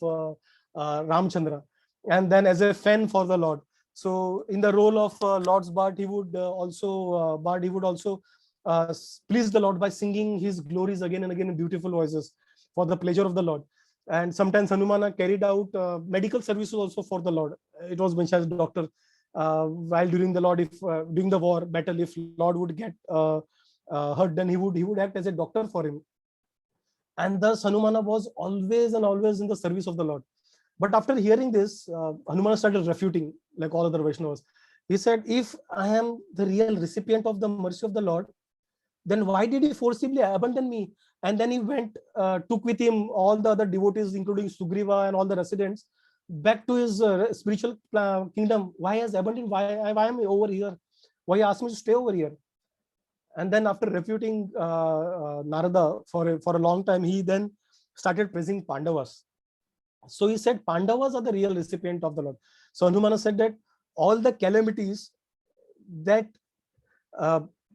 Ramchandra, and then as a fan for the Lord. So in the role of Lord's bard, he would also please the Lord by singing his glories again and again in beautiful voices for the pleasure of the Lord. And sometimes Hanumana carried out medical services also for the Lord. It was mentioned as doctor while during the during the war battle, if Lord would get hurt, then he would act as a doctor for him. And thus Hanumana was always and always in the service of the Lord. But after hearing this, Hanumana started refuting, like all other Vaishnavas. He said, if I am the real recipient of the mercy of the Lord, then why did he forcibly abandon me? And then he went, took with him all the other devotees, including Sugriva and all the residents, back to his spiritual kingdom. Why has abandoned? Why am I over here? Why he asked me to stay over here? And then after refuting Narada for a long time, he then started praising Pandavas. So he said Pandavas are the real recipient of the Lord. So Hanumana said that all the calamities that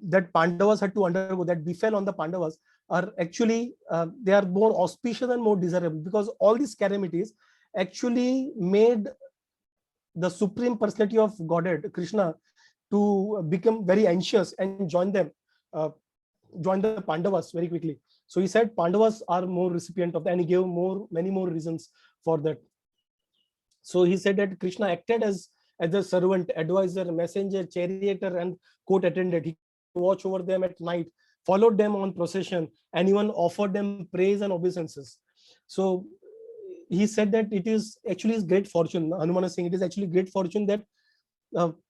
that Pandavas had to undergo, that befell on the Pandavas, are actually they are more auspicious and more desirable, because all these calamities actually made the Supreme Personality of Godhead, Krishna, to become very anxious and join them, join the Pandavas very quickly. So he said Pandavas are more recipient of that, and he gave many more reasons for that. So he said that Krishna acted as a servant, advisor, messenger, charioteer, and court attendant. He watched over them at night, followed them on procession, and even offered them praise and obeisances. So he said that it is actually his great fortune. Hanumana is saying it is actually great fortune that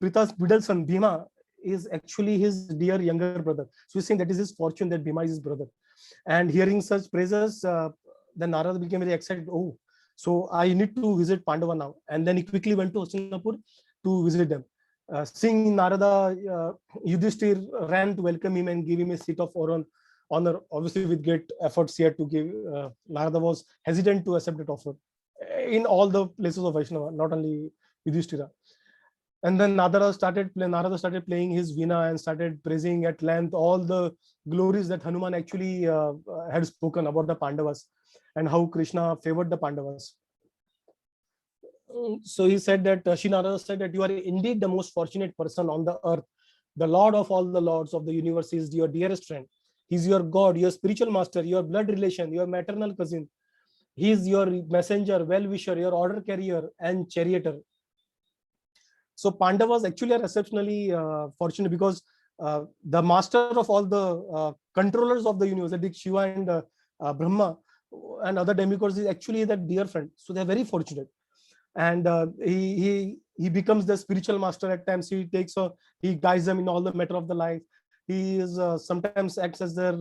Pritha's middle son Bhima is actually his dear younger brother. So he's saying that is his fortune that Bhima is his brother. And hearing such praises, then Narada became very excited. Oh, so I need to visit Pandava now. And then he quickly went to Hastinapur to visit them. Seeing Narada, Yudhishthir ran to welcome him and give him a seat of honor. Obviously, with great efforts he had to give. Narada was hesitant to accept that offer in all the places of Vaishnava, not only Yudhishthira. And then Narada started playing his veena and started praising at length all the glories that Hanuman actually had spoken about the Pandavas and how Krishna favored the Pandavas. So he said that Shri Narada said that you are indeed the most fortunate person on the earth. The Lord of all the lords of the universe is your dearest friend. He's your God, your spiritual master, your blood relation, your maternal cousin. He is your messenger, well-wisher, your order carrier, and charioteer. So Pandavas actually are exceptionally fortunate, because the master of all the controllers of the universe, like Shiva and Brahma and other demigods, is actually their dear friend. So they're very fortunate. And he becomes the spiritual master at times. He guides them in all the matter of the life. He is sometimes acts as their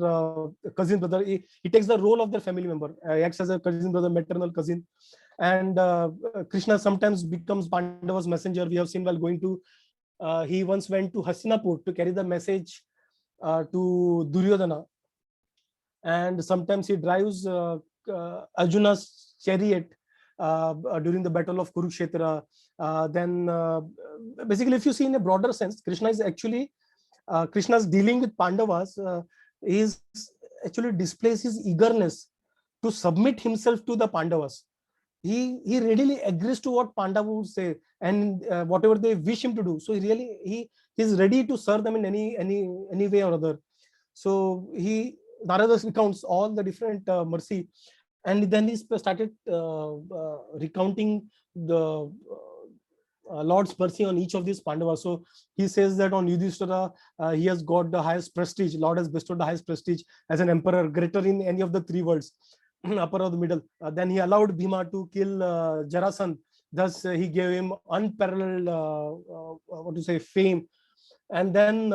cousin brother. He takes the role of their family member. He acts as a cousin brother, maternal cousin. And Krishna sometimes becomes Pandava's messenger. We have seen while going to, he once went to Hastinapur to carry the message to Duryodhana. And sometimes he drives Arjuna's chariot during the battle of Kurukshetra. Basically, if you see in a broader sense, Krishna is actually, Krishna's dealing with Pandavas is actually displays his eagerness to submit himself to the Pandavas. He readily agrees to what Pandava would say and whatever they wish him to do. So he is ready to serve them in any way or other. So Narada recounts all the different mercy, and then he started recounting the Lord's mercy on each of these Pandavas. So he says that on Yudhishthira, he has got the highest prestige. Lord has bestowed the highest prestige as an emperor, greater in any of the three worlds, upper or the middle. Then he allowed Bhima to kill Jarasandh. Thus, he gave him unparalleled, fame. And then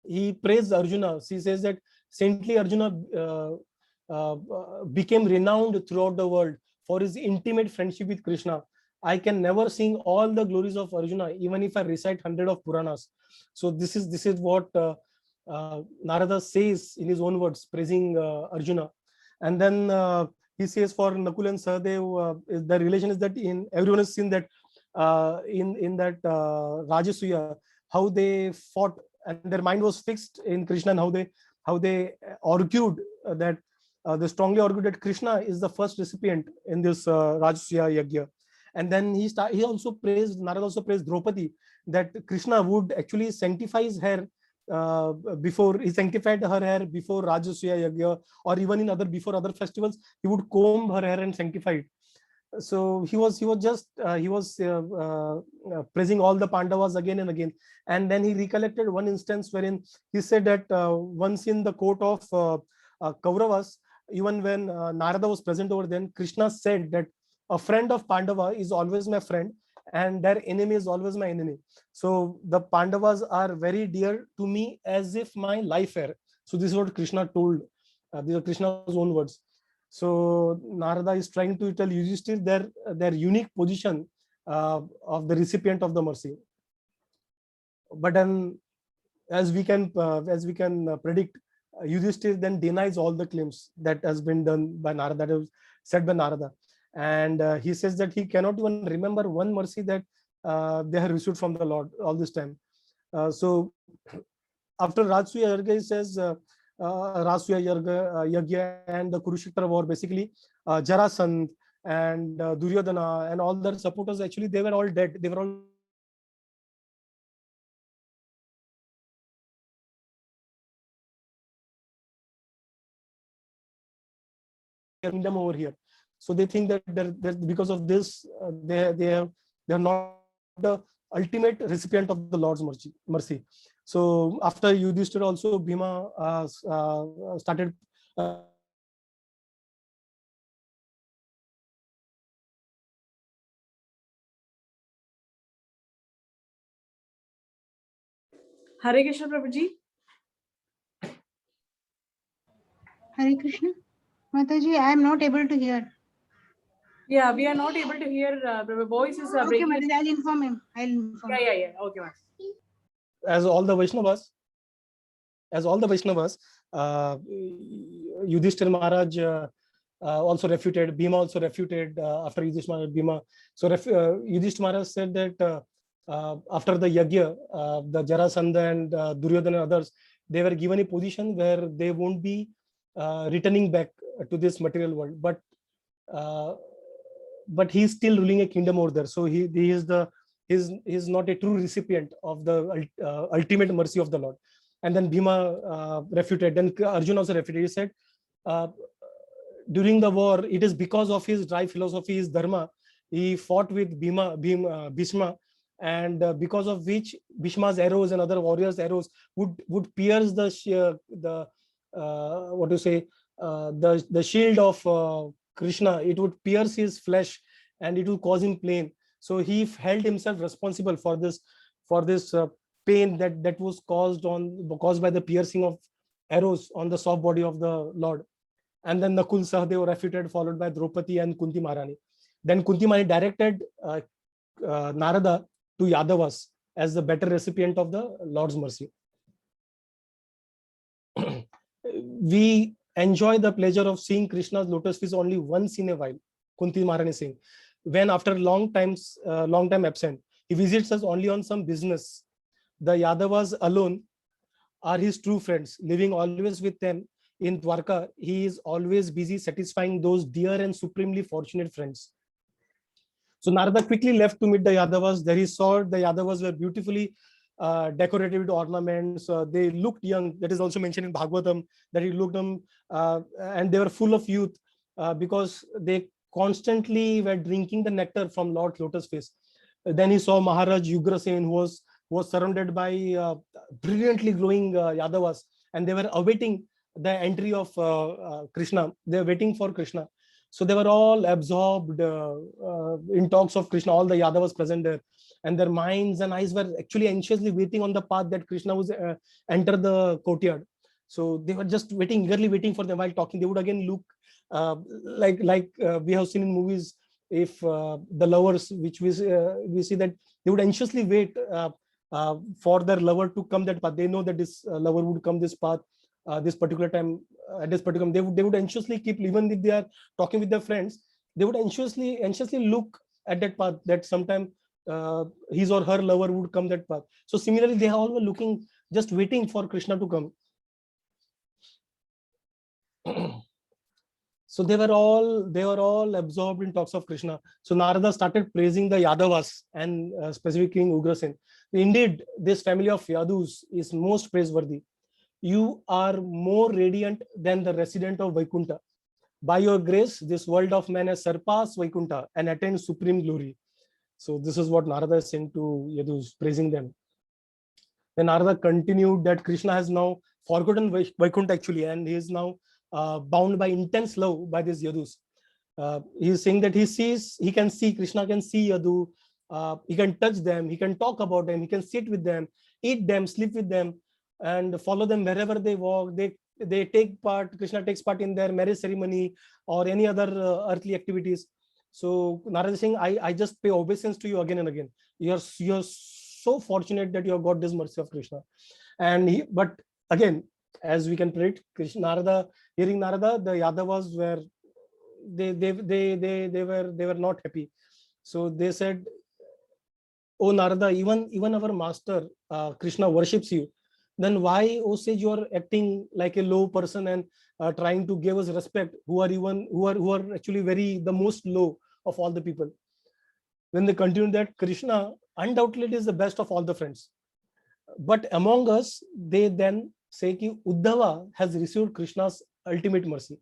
he praised Arjuna. He says that saintly Arjuna became renowned throughout the world for his intimate friendship with Krishna. I can never sing all the glories of Arjuna, even if I recite 100 of Puranas. So this is what Narada says in his own words, praising Arjuna. And then he says for Nakul and Sahadev, the relation is that everyone has seen that in that Rajasuya, how they fought and their mind was fixed in Krishna, and how they argued that they strongly argued that Krishna is the first recipient in this Rajasuya Yagya. And then Narada also praised Draupadi, that Krishna would actually sanctify his hair before he sanctified her hair before Rajasuya Yagya, or even in before other festivals, he would comb her hair and sanctify it. So he was praising all the Pandavas again and again. And then he recollected one instance wherein he said that once in the court of Kauravas, even when Narada was present over then, Krishna said that a friend of Pandava is always my friend and their enemy is always my enemy. So the Pandavas are very dear to me as if my life were. So this is what Krishna told. These are Krishna's own words. So Narada is trying to tell Yudhishthir their unique position of the recipient of the mercy. But then, as we can predict, Yudhishthir then denies all the claims that has been done by Narada, that was said by Narada, and he says that he cannot even remember one mercy that they have received from the Lord all this time. So after Rajsuya Yarga, he says Rajsuya Yagya and the Kurukshetra war, basically Jarasandh and Duryodhana and all their supporters, actually they were all dead. They were all kingdom over here. So they think that because of this, they are not the ultimate recipient of the Lord's mercy. So after Yudhishthira, also Bhima started Hare Krishna, Prabhuji. Hare Krishna. Mataji, I am not able to hear. Yeah, we are not able to hear. The voice is Okay, breaking. Mataji, I'll inform him. Yeah. Okay, ma'am. As all the Vaishnavas, Yudhishthira Maharaj also refuted. Bhima also refuted after Yudhishthira Maharaj, Bhima. So Yudhishthira Maharaj said that after the Yagya, the Jarasandha and Duryodhana and others, they were given a position where they won't be returning back to this material world, but he's still ruling a kingdom over there. So he is not a true recipient of the ultimate mercy of the Lord. And then Bhima refuted. Then Arjuna also refuted. He said, during the war, it is because of his dry philosophy, his dharma, he fought with Bhishma, and because of which Bhishma's arrows and other warriors' arrows would pierce the shield of Krishna. It would pierce his flesh and it would cause him pain. So he held himself responsible for this pain that was caused by the piercing of arrows on the soft body of the Lord. And then Nakul Sahadev refuted, followed by Draupadi and Kunti Maharani. Then Kunti Maharani directed Narada to Yadavas as the better recipient of the Lord's mercy. We enjoy the pleasure of seeing Krishna's lotus feet only once in a while. Kunti Maharani saying, when after long time absent, he visits us only on some business. The Yadavas alone are his true friends, living always with them in Dwarka. He is always busy satisfying those dear and supremely fortunate friends. So Narada quickly left to meet the Yadavas. There he saw the Yadavas were beautifully decorated with ornaments. They looked young. That is also mentioned in Bhagavatam, that he looked them, and they were full of youth because they constantly were drinking the nectar from Lord's lotus face. Then he saw Maharaj Ugrasen, who was surrounded by brilliantly glowing Yadavas, and they were awaiting the entry of Krishna. They were waiting for Krishna. So they were all absorbed in talks of Krishna, all the Yadavas present there. And their minds and eyes were actually anxiously waiting on the path that Krishna was enter the courtyard. So they were just eagerly waiting for them while talking. They would again look like we have seen in movies, if the lovers, which we see that they would anxiously wait for their lover to come that path. They know that this lover would come this path this particular time, at this particular time. They would anxiously keep, even if they are talking with their friends, they would anxiously look at that path, that sometime his or her lover would come that path. So similarly, they all were looking, just waiting for Krishna to come. So they were all absorbed in talks of Krishna. So Narada started praising the Yadavas and specifically King Ugrasen. Indeed, this family of Yadus is most praiseworthy. You are more radiant than the resident of Vaikuntha. By your grace, this world of man has surpassed Vaikuntha and attained supreme glory. So this is what Narada is saying to Yadus, praising them. Then Narada continued that Krishna has now forgotten Vaikuntha actually, and he is now bound by intense love by these Yadus. He is saying that he can see, Krishna can see Yadu, he can touch them, he can talk about them, he can sit with them, eat them, sleep with them, and follow them wherever they walk. They take part, Krishna takes part in their marriage ceremony or any other earthly activities. So Narada is saying, I just pay obeisance to you again and again. You're so fortunate that you have got this mercy of Krishna. And but again, as we can predict, Narada, hearing Narada, the Yadavas were they were not happy. So they said, "Oh Narada, even our master Krishna worships you. Then why, oh sage, you are acting like a low person and trying to give us respect, who are actually the most low of all the people?" When they continue that, Krishna undoubtedly is the best of all the friends. But among us, they then say that Uddhava has received Krishna's ultimate mercy,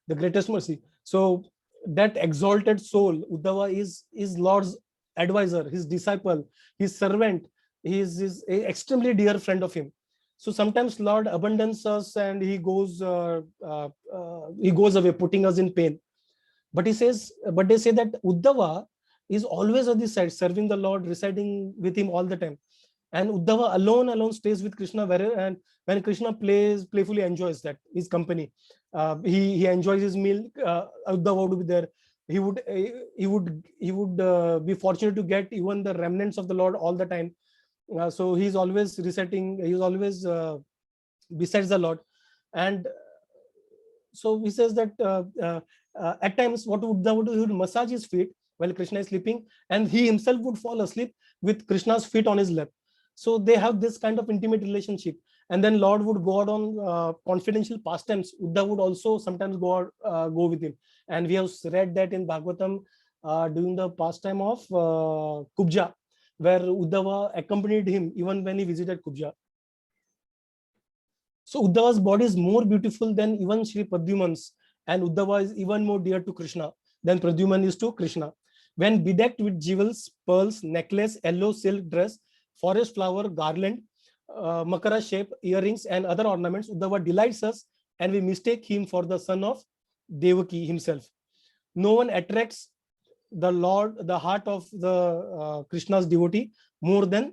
the greatest mercy. So that exalted soul, Uddhava, is Lord's advisor, his disciple, his servant. He is an extremely dear friend of him. So sometimes Lord abandons us and he goes away, putting us in pain. But they say that Uddhava is always on this side, serving the Lord, residing with him all the time. And Uddhava alone stays with Krishna, and when Krishna playfully enjoys that his company, he enjoys his meal. Uddhava would be there. He would be fortunate to get even the remnants of the Lord all the time. So he's always reciting. He's always besides the Lord, and so he says that at times what Uddhava would do, he would massage his feet while Krishna is sleeping, and he himself would fall asleep with Krishna's feet on his lap. So they have this kind of intimate relationship. And then Lord would go out on confidential pastimes. Uddhava would also sometimes go with him. And we have read that in Bhagavatam during the pastime of Kubja, where Uddhava accompanied him even when he visited Kubja. So Uddhava's body is more beautiful than even Sri Pradyuman's, and Uddhava is even more dear to Krishna than Pradyuman is to Krishna. When bedecked with jewels, pearls, necklace, yellow silk dress, forest flower, garland, makara shape, earrings, and other ornaments, Uddhava delights us, and we mistake him for the son of Devaki himself. No one attracts the heart of the Krishna's devotee more than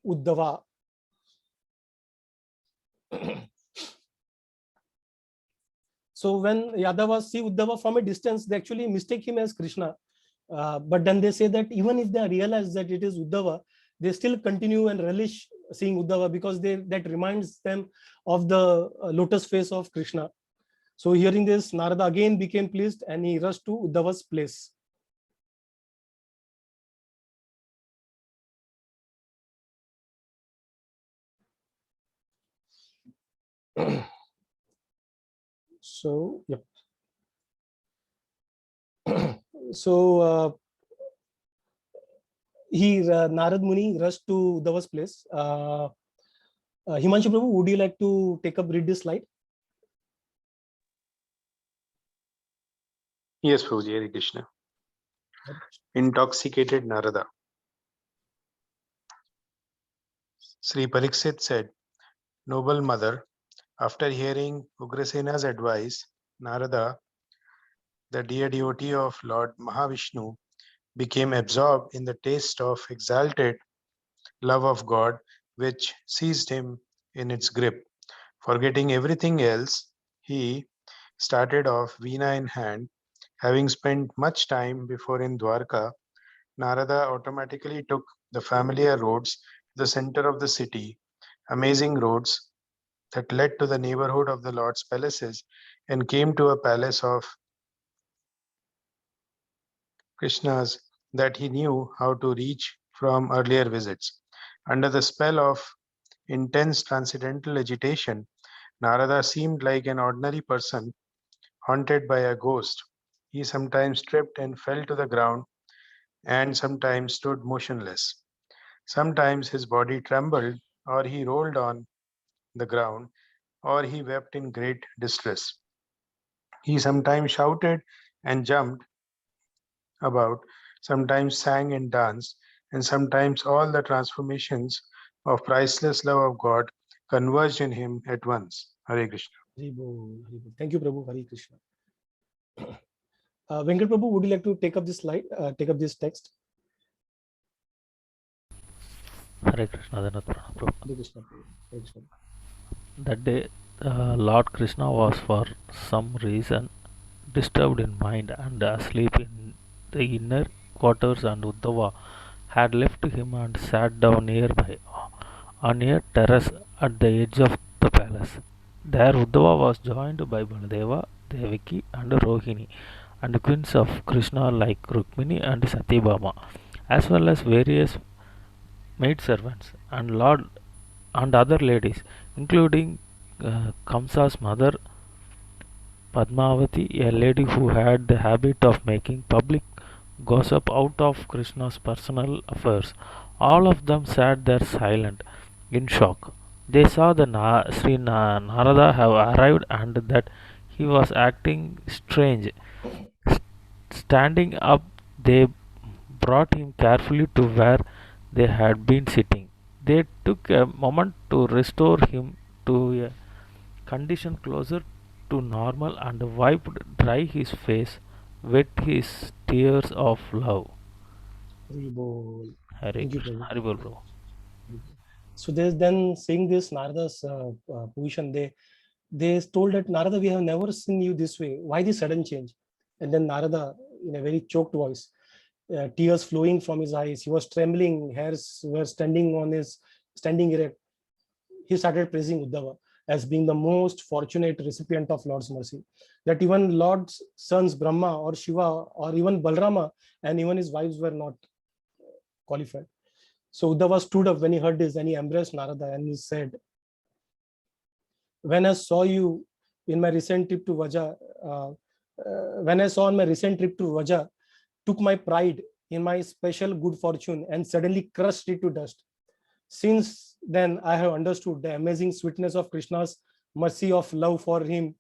Uddhava. So when Yadavas see Uddhava from a distance, they actually mistake him as Krishna. But then they say that even if they realize that it is Uddhava, they still continue and relish seeing Uddhava because that reminds them of the lotus face of Krishna. So hearing this, Narada again became pleased and he rushed to Uddhava's place. So, yep. So Narad Muni rushed to Uddhava's place. Himanshu Prabhu, would you like to read this slide? Yes, Prabhuji, Hare Krishna. Intoxicated Narada. Sri Pariksit said, "Noble mother, after hearing Ugrasena's advice, Narada, the dear devotee of Lord Mahavishnu, became absorbed in the taste of exalted love of God, which seized him in its grip. Forgetting everything else, he started off Veena in hand. Having spent much time before in Dwarka, Narada automatically took the familiar roads to the center of the city, amazing roads that led to the neighborhood of the Lord's palaces, and came to a palace of Krishna's that he knew how to reach from earlier visits. Under the spell of intense transcendental agitation, Narada seemed like an ordinary person haunted by a ghost. He sometimes tripped and fell to the ground and sometimes stood motionless. Sometimes his body trembled, or he rolled on the ground, or he wept in great distress. He sometimes shouted and jumped about, sometimes sang and danced, and sometimes all the transformations of priceless love of God converged in him at once. Hare Krishna. Hari Bol, Hari Bol. Thank you, Prabhu. Hari Krishna. Venkat Prabhu, would you like to take up this slide, take up this text? Hare Krishna, Hare Prabhu. Hare Krishna, Prabhu. Hare Krishna. That day, Lord Krishna was for some reason disturbed in mind and asleep in the inner quarters, and Uddhava had left him and sat down nearby on a terrace at the edge of the palace. There Uddhava was joined by Baladeva, Devaki and Rohini, and queens of Krishna like Rukmini and Satyabhama, as well as various maidservants and lord and other ladies, including Kamsa's mother Padmavati, a lady who had the habit of making public gossip out of Krishna's personal affairs. All of them sat there silent, in shock. They saw the Narada have arrived and that he was acting strange. Standing up, they brought him carefully to where they had been sitting. They took a moment to restore him to a condition closer to normal and wiped dry his face with his tears of love. Hari Bol. Hare Thank you, Krishna. Prabhu. Hare Bol, Prabhu. So there's then seeing this Narada's position, they told that Narada, we have never seen you this way. Why this sudden change? And then Narada, in a very choked voice, tears flowing from his eyes, he was trembling, hairs were standing erect. He started praising Uddhava as being the most fortunate recipient of Lord's mercy. That even Lord's sons Brahma or Shiva or even Balrama and even his wives were not qualified. So Uddhava stood up when he heard this and he embraced Narada and he said, when I saw you in my recent trip to Vaja, when I saw on my recent trip to Vaja, took my pride in my special good fortune and suddenly crushed it to dust. Since then, I have understood the amazing sweetness of Krishna's mercy of love for him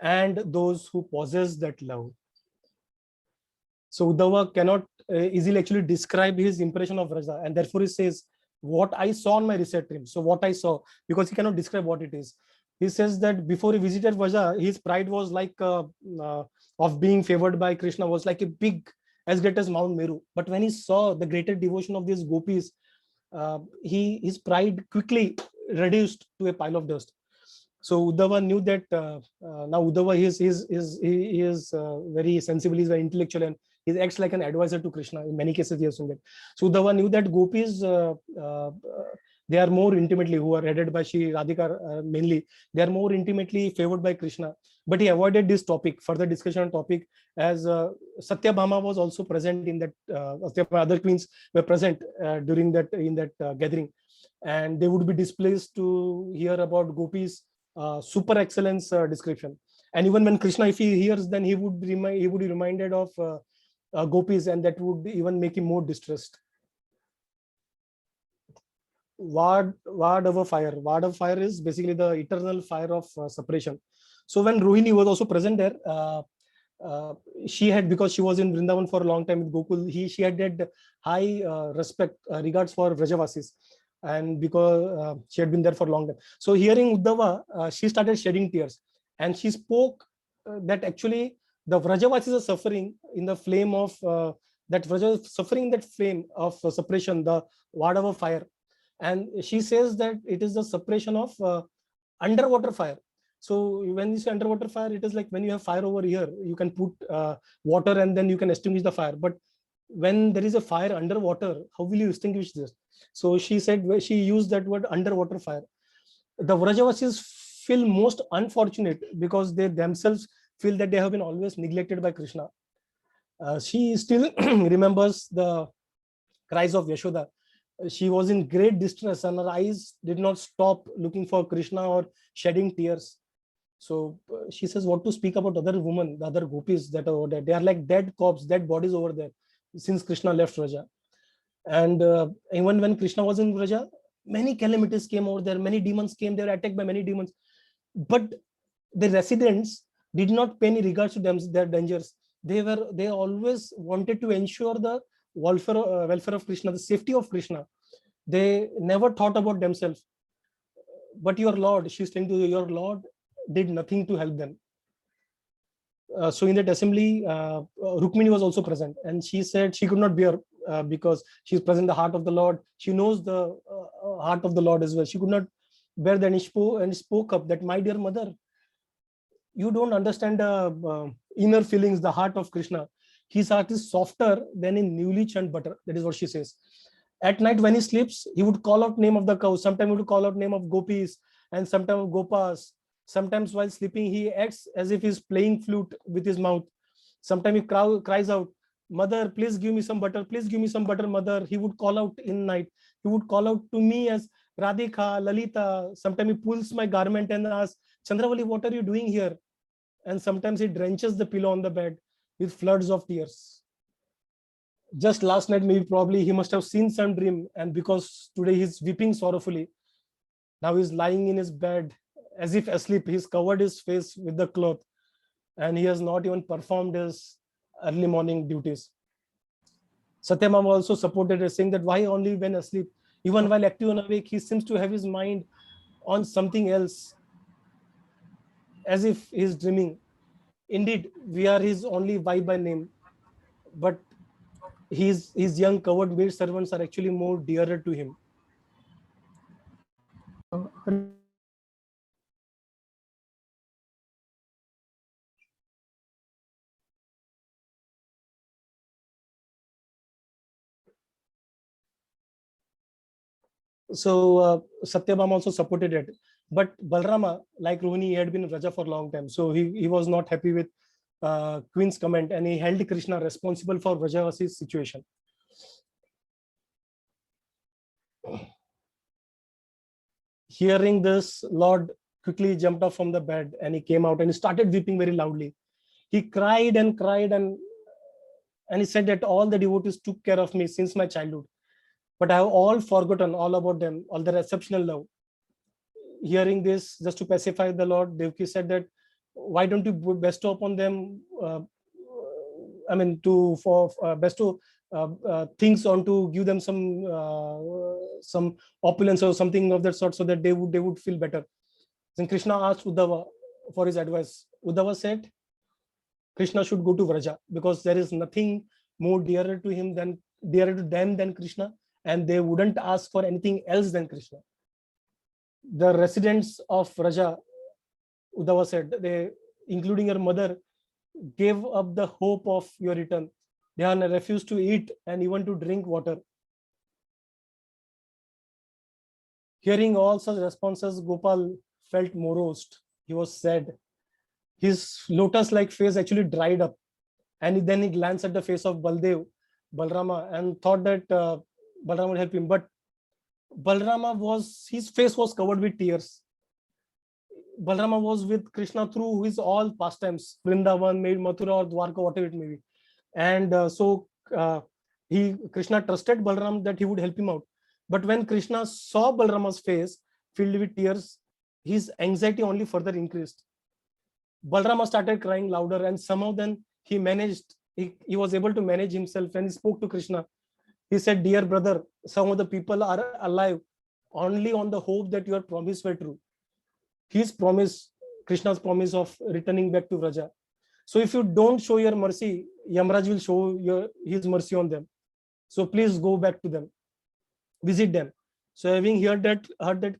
and those who possess that love. So Uddhava cannot easily actually describe his impression of Raja, and therefore he says, what I saw on my recent trip. So what I saw, because he cannot describe what it is. He says that before he visited Vaja, his pride was like of being favored by Krishna was like a big, as great as Mount Meru. But when he saw the greater devotion of these gopis, his pride quickly reduced to a pile of dust. So Uddhava knew that now Uddhava he is very sensible, he's very intellectual, and he acts like an advisor to Krishna. In many cases, he has seen that. So Uddhava knew that gopis, they are more intimately, who are headed by Shri Radhika mainly, they are more intimately favored by Krishna. But he avoided this topic, further discussion on topic, as Satyabhama was also present in that, other queens were present during that, in that gathering. And they would be displeased to hear about gopis super excellence description. And even when Krishna, if he hears, then he would be reminded of gopis, and that would even make him more distressed. Ward of fire. Ward of fire is basically the eternal fire of separation. So when Rohini was also present there, she had, because she was in Vrindavan for a long time with Gokul, she had that high respect, regards for Vrajavasis, and because she had been there for a long time. So hearing Uddhava, she started shedding tears, and she spoke that actually the Vrajavasis are suffering in the flame of that Vraja suffering that flame of separation, the Vadava fire. And she says that it is the separation of underwater fire. So when you say underwater fire, it is like when you have fire over here, you can put water and then you can extinguish the fire. But when there is a fire underwater, how will you extinguish this? So she said, she used that word underwater fire. The Vrajavasis feel most unfortunate because they themselves feel that they have been always neglected by Krishna. She still remembers the cries of Yashoda. She was in great distress and her eyes did not stop looking for Krishna or shedding tears. So she says, what to speak about other women, the other gopis that are over there. They are like dead corpses, dead bodies over there since Krishna left Vraja. And even when Krishna was in Vraja, many calamities came over there, many demons came, they were attacked by many demons. But the residents did not pay any regards to them, their dangers. They always wanted to ensure the welfare of Krishna, the safety of Krishna. They never thought about themselves. But your Lord, she's saying to you, your Lord did nothing to help them. So in that assembly, Rukmini was also present, and she said she could not bear because she's present in the heart of the Lord. She knows the heart of the Lord as well. She could not bear that, and spoke up that, my dear mother, you don't understand the inner feelings, the heart of Krishna. His heart is softer than in newly churned butter. That is what she says. At night when he sleeps, he would call out name of the cow. Sometimes he would call out name of gopis, and sometimes of gopas. Sometimes while sleeping, he acts as if he's playing flute with his mouth. Sometimes he cries out, mother, please give me some butter. Please give me some butter, mother. He would call out in night. He would call out to me as Radhika, Lalita. Sometimes he pulls my garment and asks, Chandravali, what are you doing here? And sometimes he drenches the pillow on the bed with floods of tears. Just last night, maybe probably he must have seen some dream, and because today he's weeping sorrowfully, now he's lying in his bed as if asleep. He's covered his face with the cloth, and he has not even performed his early morning duties. Satyabhama also supported it, saying that why only when asleep? Even while active and awake, he seems to have his mind on something else, as if he's dreaming. Indeed, we are his only wife by name, but his young covered maid servants are actually more dearer to him. So Satyabhama also supported it, but Balrama, like Rohini, he had been in Raja for a long time, so he was not happy with Queen's comment, and he held Krishna responsible for Vrajavasi's situation. Hearing this, Lord quickly jumped off from the bed, and he came out and he started weeping very loudly. He cried and cried, and he said that all the devotees took care of me since my childhood, but I have all forgotten all about them, all their exceptional love. Hearing this, just to pacify the Lord, Devaki said that, why don't you bestow upon them, bestow things on to give them some opulence or something of that sort, so that they would feel better. Then Krishna asked Uddhava for his advice. Uddhava said Krishna should go to Vraja, because there is nothing more dearer to them than Krishna, and they wouldn't ask for anything else than Krishna. The residents of Vraja, Uddhava said, they, including your mother, gave up the hope of your return. They have refused to eat and even to drink water. Hearing all such responses, Gopal felt morosed. He was sad. His lotus-like face actually dried up, and then he glanced at the face of Baldev, Balrama, and thought that Balrama would help him. But his face was covered with tears. Balrama was with Krishna through his all pastimes, Vrindavan, maybe Mathura or Dwarka, whatever it may be. And Krishna trusted Balram that he would help him out. But when Krishna saw Balrama's face filled with tears, his anxiety only further increased. Balrama started crying louder, and somehow then he was able to manage himself, and he spoke to Krishna. He said, dear brother, some of the people are alive only on the hope that your promise were true. His promise, Krishna's promise of returning back to Vraja. So if you don't show your mercy, Yamraj will show his mercy on them. So please go back to them, visit them. So having heard that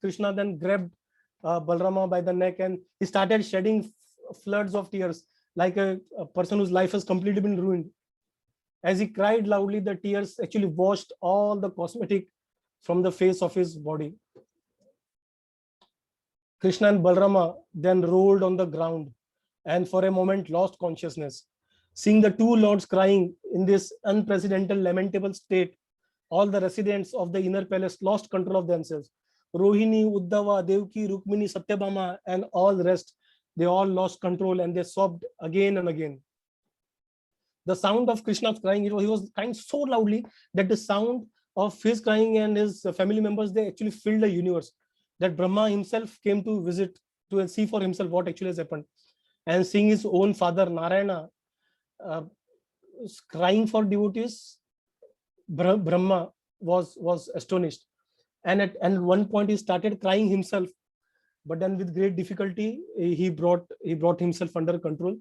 Krishna then grabbed Balrama by the neck, and he started shedding floods of tears, like a person whose life has completely been ruined. As he cried loudly, the tears actually washed all the cosmetic from the face of his body. Krishna and Balrama then rolled on the ground and for a moment lost consciousness. Seeing the two lords crying in this unprecedented, lamentable state, all the residents of the inner palace lost control of themselves. Rohini, Uddhava, Devaki, Rukmini, Satyabhama, and all the rest, they all lost control and they sobbed again and again. The sound of Krishna's crying, he was crying so loudly that the sound of his crying and his family members, they actually filled the universe. That Brahma himself came to visit to see for himself what actually has happened. And seeing his own father Narayana crying for devotees, Brahma was astonished. And at one point he started crying himself. but then with great difficulty, he brought himself under control,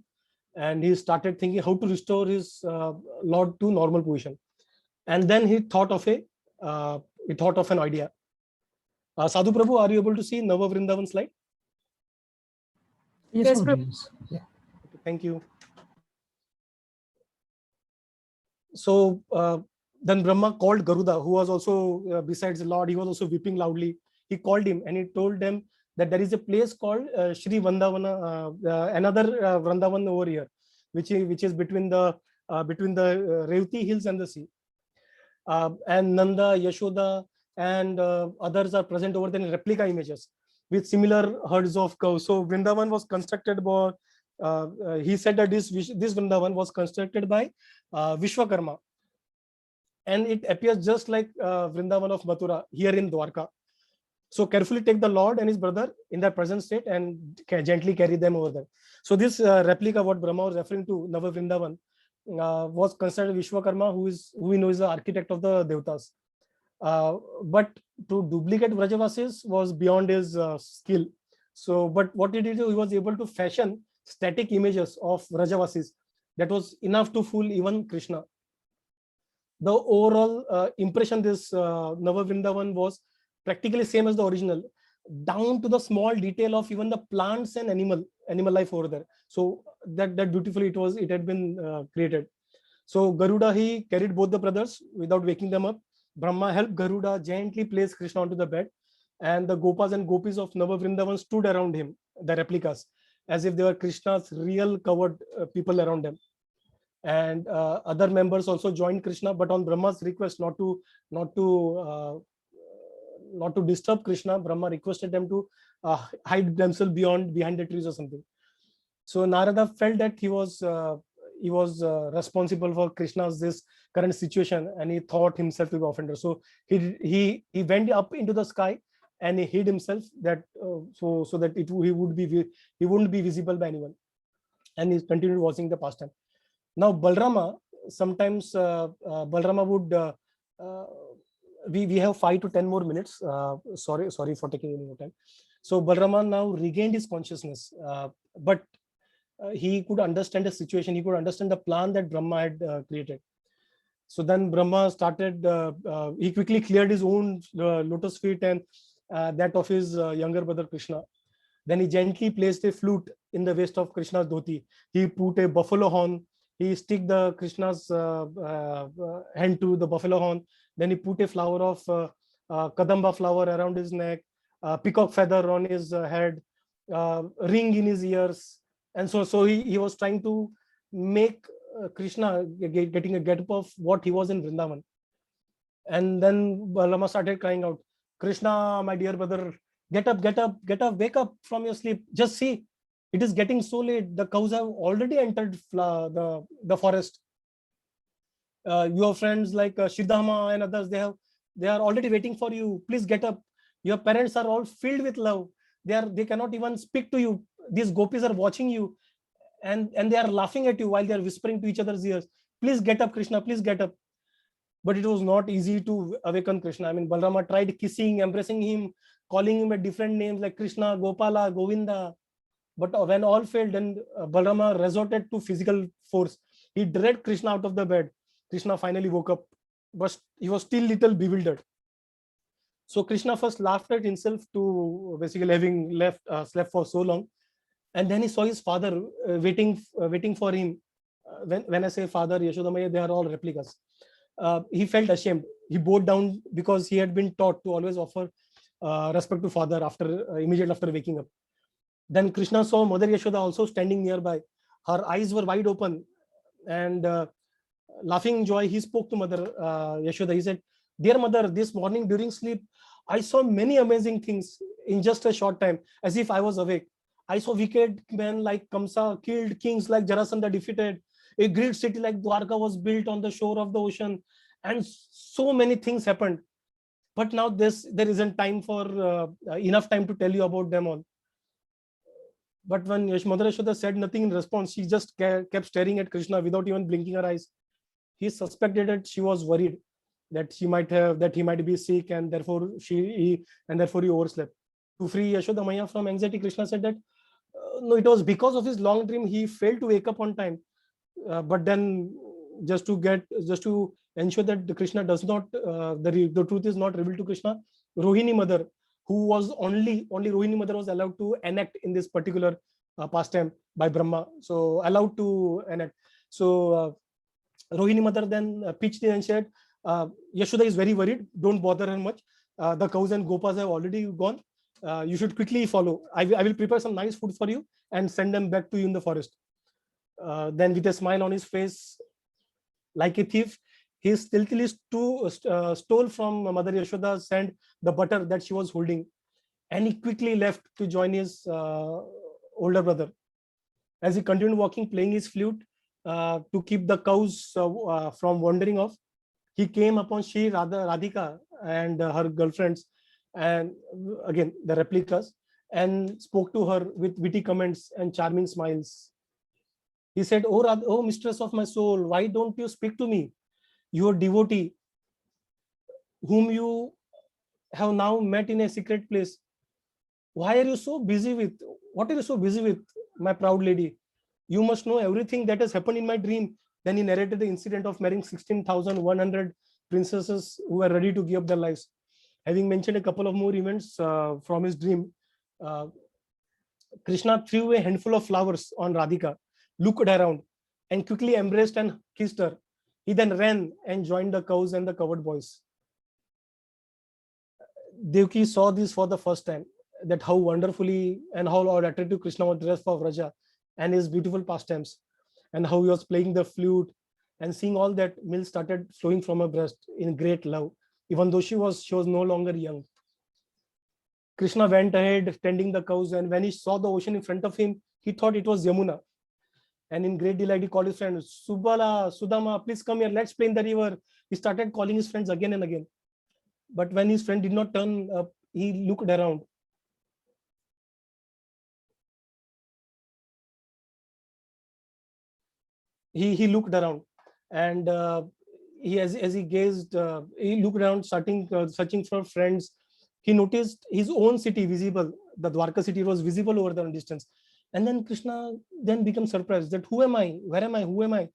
and he started thinking how to restore his Lord to normal position. And then he thought of an idea. Sadhu Prabhu, are you able to see Nava Vrindavan slide? Yes, Okay, thank you. So then Brahma called Garuda, who was also besides the Lord, he was also weeping loudly. He called him and he told them that there is a place called Shri Vandavana, another Vrindavan over here, which is between the Revati hills and the sea. And Nanda, Yashoda, and others are present over there in replica images with similar herds of cows. So Vrindavan was constructed by, he said that this Vrindavan was constructed by Vishwakarma, and it appears just like Vrindavan of Mathura here in Dwarka. So carefully take the Lord and his brother in their present state and gently carry them over there. So this replica, what Brahma was referring to, Nava Vrindavan, was considered Vishwakarma, who we know is the architect of the Devatas. But to duplicate Vrajavasis was beyond his skill. So, but what did he do? He was able to fashion static images of Vrajavasis that was enough to fool even Krishna. The overall impression this Nava Vrindavan was practically same as the original, down to the small detail of even the plants and animal life over there. So that beautifully it had been created. So Garuda, he carried both the brothers without waking them up. Brahma helped Garuda gently place Krishna onto the bed, and the Gopas and Gopis of Nava Vrindavan stood around him, the replicas, as if they were Krishna's real covered people around them. And other members also joined Krishna, but on Brahma's request not to disturb Krishna, Brahma requested them to hide themselves behind the trees or something. So Narada felt that he was responsible for Krishna's this current situation, and he thought himself to be offender. So he went up into the sky and he hid himself, that so that he wouldn't be visible by anyone, and he continued watching the pastime. Now Balrama, sometimes Balrama would we have 5 to 10 more minutes. Sorry for taking any more time. So Balrama now regained his consciousness, but he could understand the situation. He could understand the plan that Brahma had created. So then Brahma started. He quickly cleared his own lotus feet and that of his younger brother Krishna. Then he gently placed a flute in the waist of Krishna's dhoti. He put a buffalo horn. He stick the Krishna's hand to the buffalo horn. Then he put a flower of kadamba flower around his neck, peacock feather on his head, ring in his ears, and so he was trying to make Krishna getting a get-up of what he was in Vrindavan. And then Balrama started crying out, "Krishna, my dear brother, get up, wake up from your sleep. Just see, it is getting so late. The cows have already entered the forest. Your friends like Shridhama and others, they are already waiting for you. Please get up. Your parents are all filled with love. They cannot even speak to you. These gopis are watching you, and they are laughing at you while they are whispering to each other's ears. Please get up, Krishna, please get up." But it was not easy to awaken Krishna. I mean, Balrama tried kissing, embracing him, calling him at different names like Krishna, Gopala, Govinda. But when all failed, then Balrama resorted to physical force. He dragged Krishna out of the bed. Krishna finally woke up, but he was still little bewildered. So Krishna first laughed at himself to basically having slept for so long, and then he saw his father waiting for him. When I say father, Yashoda, they are all replicas. He felt ashamed. He bowed down because he had been taught to always offer respect to father immediately after waking up. Then Krishna saw Mother Yashoda also standing nearby. Her eyes were wide open, and laughing in joy, he spoke to Mother Yashoda. He said, "Dear mother, this morning during sleep, I saw many amazing things in just a short time, as if I was awake. I saw wicked men like Kamsa killed, kings like Jarasandha defeated. A great city like Dwarka was built on the shore of the ocean, and so many things happened. But now there isn't time for enough time to tell you about them all." But when Mother Yashoda said nothing in response, she just kept staring at Krishna without even blinking her eyes. He suspected that she was worried that he might be sick, and therefore he overslept. to free Yashoda Maya from anxiety, Krishna said that no, it was because of his long dream he failed to wake up on time. But then just to ensure that the Krishna does not, the truth is not revealed to Krishna, Rohini mother, who was only Rohini mother was allowed to enact in this particular pastime by Brahma, so allowed to enact. So Rohini mother then pitched in and said, Yashoda is very worried, don't bother her much. The cows and gopas have already gone. You should quickly follow. I will prepare some nice food for you and send them back to you in the forest. Then with a smile on his face, like a thief, he stealthily stole from Mother Yashoda's hand the butter that she was holding, and he quickly left to join his older brother. As he continued walking, playing his flute to keep the cows from wandering off, he came upon Shri Radhika and her girlfriends, and again the replicas, and spoke to her with witty comments and charming smiles. He said, oh mistress of my soul, why don't you speak to me? Your devotee, whom you have now met in a secret place. Why are you so busy with? What are you so busy with, my proud lady? You must know everything that has happened in my dream. Then he narrated the incident of marrying 16,100 princesses who were ready to give up their lives. Having mentioned a couple of more events from his dream, Krishna threw a handful of flowers on Radhika, looked around, and quickly embraced and kissed her. He then ran and joined the cows and the covered boys. Devaki saw this for the first time, that how wonderfully and how attractive Krishna was dressed for Vraja and his beautiful pastimes, and how he was playing the flute, and seeing all that, milk started flowing from her breast in great love, even though she was no longer young. Krishna went ahead tending the cows, and when he saw the ocean in front of him, he thought it was Yamuna. And in great delight, he called his friend, Subala, Sudama, please come here, let's play in the river. He started calling his friends again and again. But when his friend did not turn up, he looked around. He looked around, and as he gazed, he looked around, searching for friends. He noticed his own city visible. The Dwarka city was visible over the distance. And then Krishna then became surprised that who am I? Where am I? Who am I?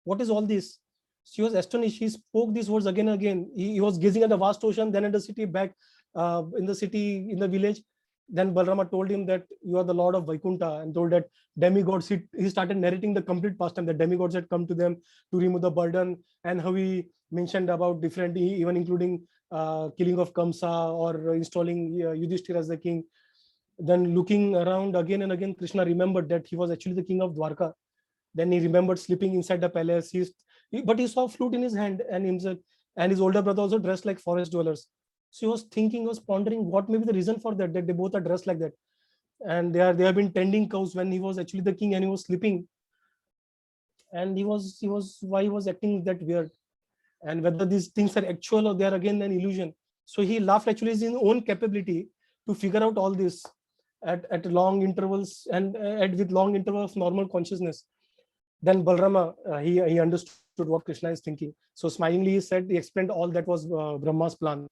What is all this? She was astonished. He spoke these words again and again. He was gazing at the vast ocean, then at the city, back in the village. Then Balarama told him that you are the Lord of Vaikunta, and told that demigods, he started narrating the complete pastime, that demigods had come to them to remove the burden, and how he mentioned about different, even including killing of Kamsa or installing Yudhishthira as the king. Then looking around again and again, Krishna remembered that he was actually the king of Dwarka. Then he remembered sleeping inside the palace. But he saw a flute in his hand, and himself and his older brother also dressed like forest dwellers. So he was thinking, he was pondering what may be the reason for that they both are dressed like that. And they have been tending cows when he was actually the king, and he was sleeping. And why he was acting that weird, and whether these things are actual or they are again an illusion. So he laughed actually his own capability to figure out all this at long intervals, and with long intervals of normal consciousness. Then Balarama, he understood what Krishna is thinking. So smilingly he explained all that was Brahma's plan,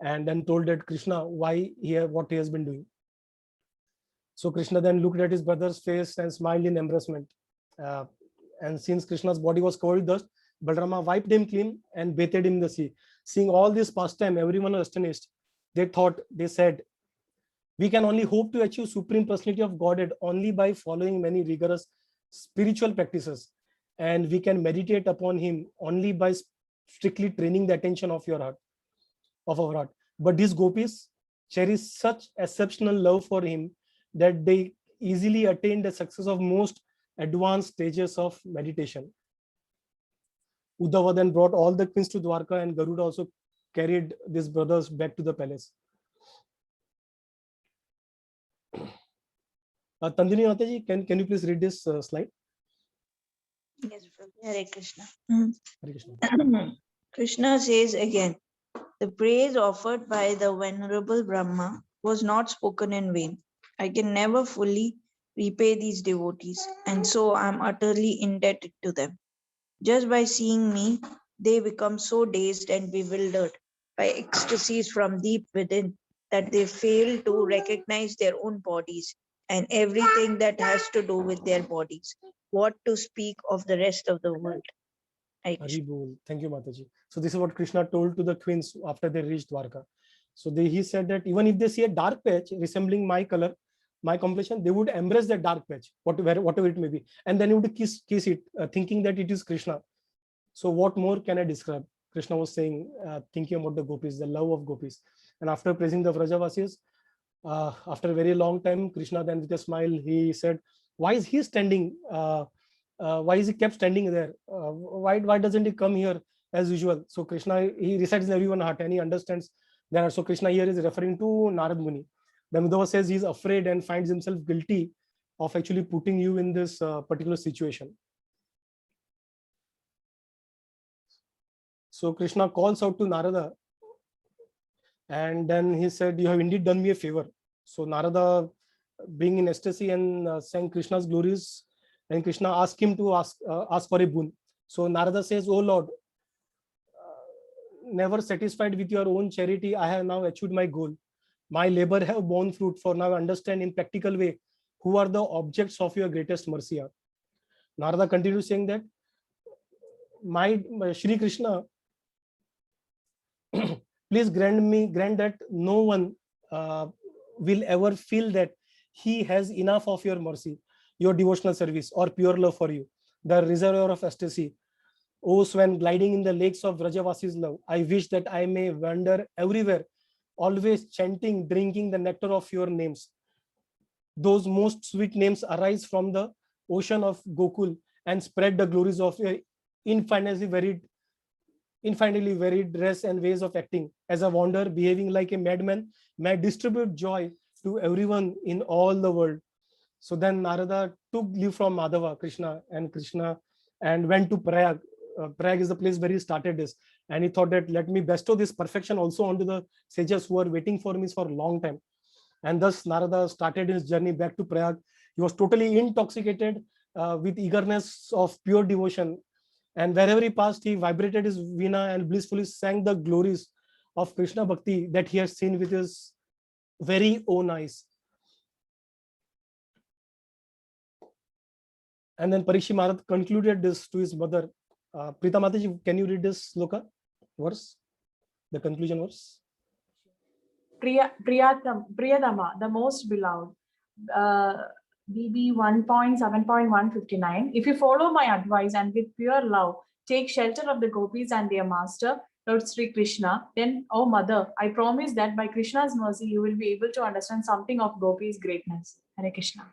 and then told that Krishna what he has been doing. So Krishna then looked at his brother's face and smiled in embarrassment. And since Krishna's body was covered with dust, Balarama wiped him clean and bathed him in the sea. Seeing all this pastime, everyone was astonished. They said, we can only hope to achieve supreme personality of Godhead only by following many rigorous spiritual practices, and we can meditate upon him only by strictly training the attention of our heart. But these gopis cherish such exceptional love for him that they easily attain the success of most advanced stages of meditation. Uddhava then brought all the queens to Dwarka, and Garuda also carried these brothers back to the palace. Tandini Mataji, can you please read this slide? Yes, Hare Krishna. Hare Krishna. Krishna says again, the praise offered by the venerable Brahma was not spoken in vain. I can never fully repay these devotees, and so I am utterly indebted to them. Just by seeing me, they become so dazed and bewildered by ecstasies from deep within that they fail to recognize their own bodies and everything that has to do with their bodies. What to speak of the rest of the world? Hare Krishna. Hari Bol. Thank you, Mataji. So this is what Krishna told to the queens after they reached Dwarka. So he said that even if they see a dark patch resembling my color, my complexion, they would embrace that dark patch, whatever it may be, and then he would kiss it, thinking that it is Krishna. So what more can I describe? Krishna was saying, thinking about the gopis, the love of gopis. And after praising the Vrajavasis, after a very long time, Krishna then with a smile, he said, why is he standing? Why is he kept standing there? Why doesn't he come here as usual? So Krishna, he resides in everyone's heart and he understands that. So Krishna here is referring to Narad Muni. The Uddhava says he's afraid and finds himself guilty of actually putting you in this particular situation. So Krishna calls out to Narada, and then he said, you have indeed done me a favor. So Narada, being in ecstasy and sang Krishna's glories, and Krishna asked him to ask for a boon. So Narada says, oh Lord, never satisfied with your own charity, I have now achieved my goal. My labor have borne fruit, for now I understand in practical way who are the objects of your greatest mercy. Narada continues saying that, my Shri Krishna, please grant that no one will ever feel that he has enough of your mercy, your devotional service, or pure love for you, the reservoir of ecstasy. O swan gliding in the lakes of Vrajavasi's love, I wish that I may wander everywhere, always chanting, drinking the nectar of your names. Those most sweet names arise from the ocean of Gokul and spread the glories of your infinitely varied dress and ways of acting. As a wanderer, behaving like a madman, may distribute joy to everyone in all the world. So then Narada took leave from Madhava, Krishna, and went to Prayag. Prayag is the place where he started this. And he thought that let me bestow this perfection also onto the sages who are waiting for me for a long time. And thus Narada started his journey back to Prayag. He was totally intoxicated with eagerness of pure devotion. And wherever he passed, he vibrated his veena and blissfully sang the glories of Krishna Bhakti that he has seen with his very own eyes. And then Parikshit Maharaj concluded this to his mother. Prita Mataji, can you read this sloka verse, the conclusion verse? Priyatama, the most beloved. BB 1.7.159. If you follow my advice and with pure love take shelter of the gopis and their master, Lord Sri Krishna, then, oh mother, I promise that by Krishna's mercy you will be able to understand something of gopis' greatness. Hare Krishna.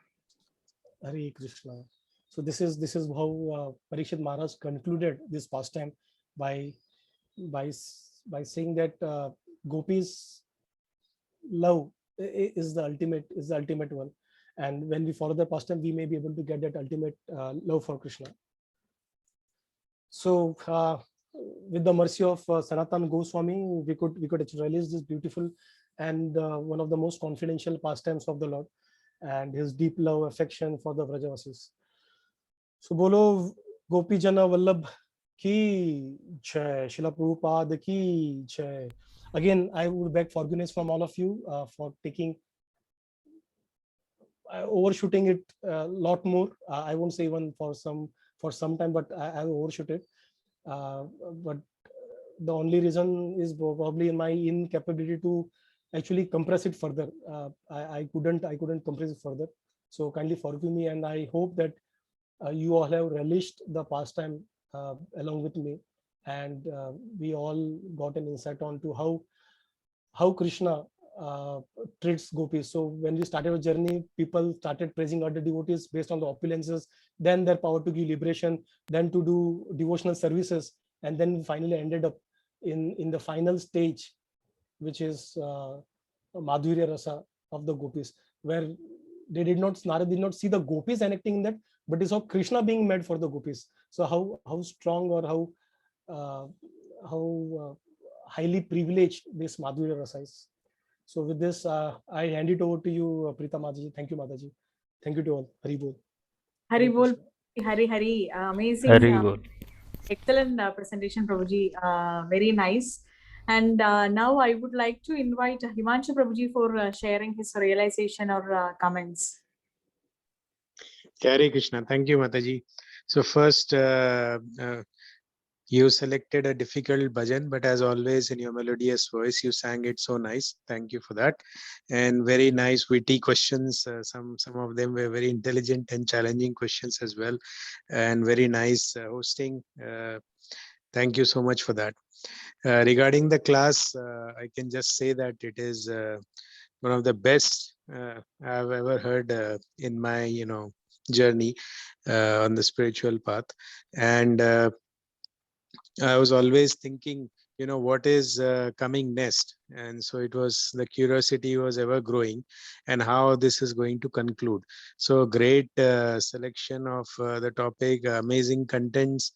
Hare Krishna. So this is how Parikshit Maharaj concluded this pastime by saying that gopis' love is the ultimate one. And when we follow the pastime, we may be able to get that ultimate love for Krishna. So with the mercy of Sanatana Goswami, we could release this beautiful and one of the most confidential pastimes of the Lord and his deep love, affection for the Vrajavasis. So bolo Gopi Jana Vallabh ki jai, Srila Prabhupada ki jai. Again, I would beg forgiveness from all of you for taking overshooting it a lot more. I won't say even for some time, but I overshoot it. But the only reason is probably my incapability to actually compress it further. I couldn't compress it further. So kindly forgive me, and I hope that you all have relished the pastime along with me, and we all got an insight onto how Krishna treats gopis. So when we started our journey, people started praising other devotees based on the opulences, then their power to give liberation, then to do devotional services, and then we finally ended up in the final stage, which is Madhurya Rasa of the gopis, where Narada did not see the gopis enacting in that, but he saw Krishna being made for the gopis. So how strong or how highly privileged this Madhurya Rasa is. So with this, I hand it over to you, Prita Mataji. Thank you, Mataji. Thank you to all. Hari Bol. Hari Bol. Hari. Amazing. Hari Bol. Excellent presentation, Prabhuji. Very nice. And now I would like to invite Himanshu Prabhuji for sharing his realization or comments. Hare Krishna. Thank you, Mataji. So first, you selected a difficult bhajan, but as always in your melodious voice, you sang it so nice. Thank you for that. And very nice, witty questions. Some of them were very intelligent and challenging questions as well. And very nice hosting. Thank you so much for that. Regarding the class, I can just say that it is one of the best I've ever heard in my, journey on the spiritual path. And I was always thinking, what is coming next? And so it was, the curiosity was ever growing, and how this is going to conclude. So great selection of the topic, amazing contents,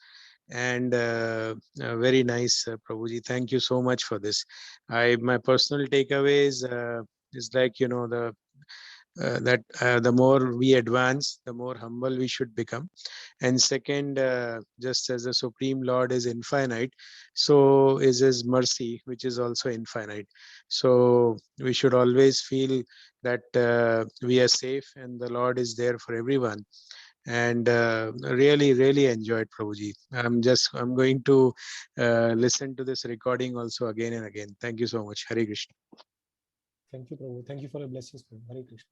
and very nice, Prabhuji. Thank you so much for this. My personal takeaways is like, the more we advance, the more humble we should become. And second, just as the Supreme Lord is infinite, so is His mercy, which is also infinite. So we should always feel that we are safe and the Lord is there for everyone. And really enjoyed, Prabhuji. I'm going to listen to this recording also again and again. Thank you so much. Hare Krishna. Thank you, Prabhu. Thank you for your blessings, Prabhu. Hare Krishna.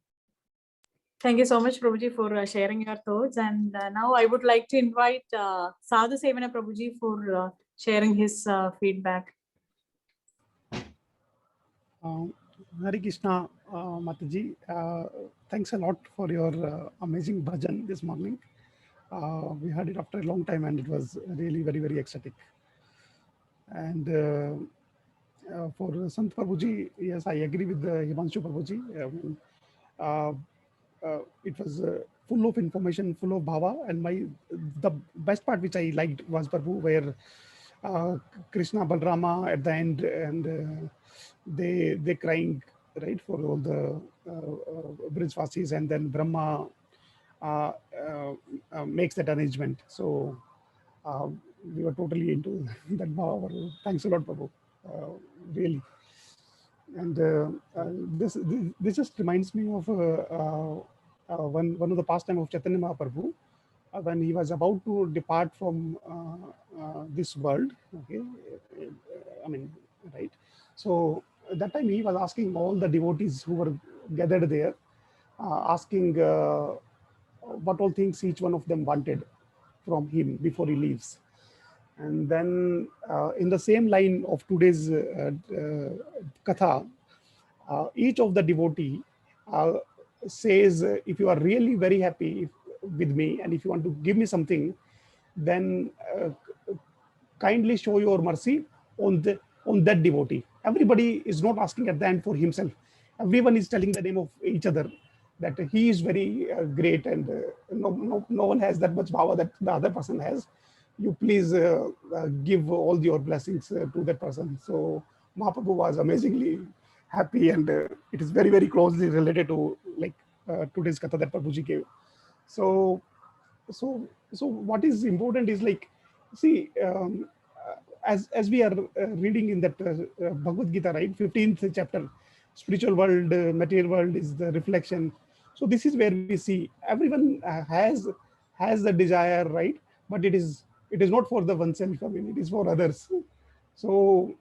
Thank you so much, Prabhuji, for sharing your thoughts. And now I would like to invite Sadhu Sevana Prabhuji for sharing his feedback. Hare Krishna, Mataji. Thanks a lot for your amazing bhajan this morning. We heard it after a long time, and it was really very ecstatic. And for Sant Prabhuji, yes, I agree with Himanshu Prabhuji. It was full of information, full of bhava, and the best part which I liked was Prabhu, where Krishna, Balrama at the end, and they crying, right, for all the Brijvasis, and then Brahma makes that arrangement. So we were totally into that bhava. Thanks a lot, Prabhu. Really. And this just reminds me of one of the pastime of Chaitanya Mahaprabhu, when he was about to depart from this world. Okay, I mean, right? So at that time he was asking all the devotees who were gathered there, asking what all things each one of them wanted from him before he leaves. And then in the same line of today's katha, each of the devotee says, if you are really very happy with me, and if you want to give me something, then kindly show your mercy on that devotee. Everybody is not asking at the end for himself. Everyone is telling the name of each other, that he is very great, and no one has that much power that the other person has. You please give all your blessings to that person. So Mahaprabhu was amazingly happy, and it is very closely related to like today's katha that Prabhuji gave. So what is important is, like, see, as we are reading in that Bhagavad Gita, right, 15th chapter, spiritual world, material world is the reflection. So this is where we see everyone has the desire, right? But it is not for the oneself. I mean, it is for others. So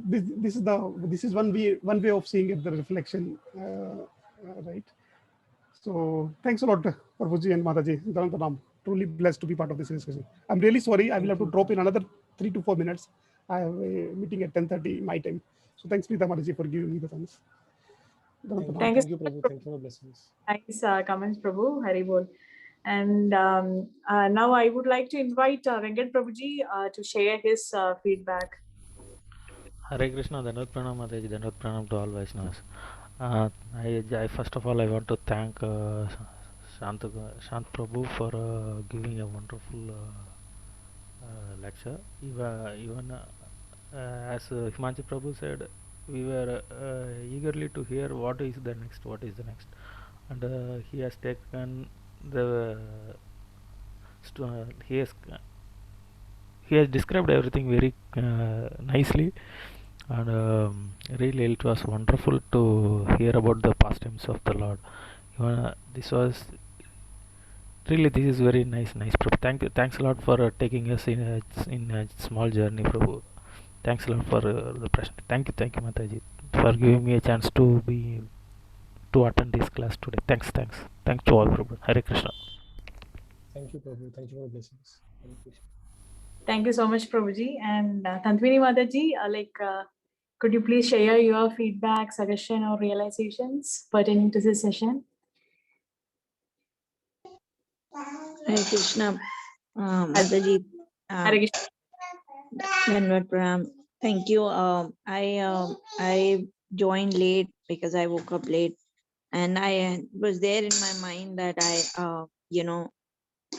this is one way of seeing it, the reflection, right? So thanks a lot, Prabhuji and Mataji. Dharam. Truly blessed to be part of this discussion. I'm really sorry. I will have to drop in another 3 to 4 minutes. I have a meeting at 10:30 my time. So thanks, Preeta Mataji, for giving me the chance. Thank you, Prabhu. Thank you for the blessings. Nice comments, Prabhu. Hari Bol. And now I would like to invite Venkat Prabhuji to share his feedback. Hare Krishna, Dandavat Pranam Mataji, Dandavat Pranam to all Vaishnavas. I first of all, I want to thank Shant Prabhu for giving a wonderful lecture. Even as Himanshu Prabhu said, we were eagerly to hear what is the next, and he has taken the he he has described everything very nicely, and really it was wonderful to hear about the pastimes of the Lord. This was really, this is very nice, Prabhu. Thanks a lot for taking us in a small journey, Prabhu. Thanks a lot for the present. Thank you, Mataji, for giving me a chance to attend this class today. Thanks to all, Prabhu. Hare Krishna. Thank you, Prabhu. Thank you for the blessings. Hare Krishna. Thank you so much, Prabhuji. And Tantwini Mataji, could you please share your feedback, suggestion, or realizations pertaining to this session? Hare Krishna, Mataji. Hare Krishna. Dhanavad Pranam. Thank you. I joined late because I woke up late, and I was there in my mind that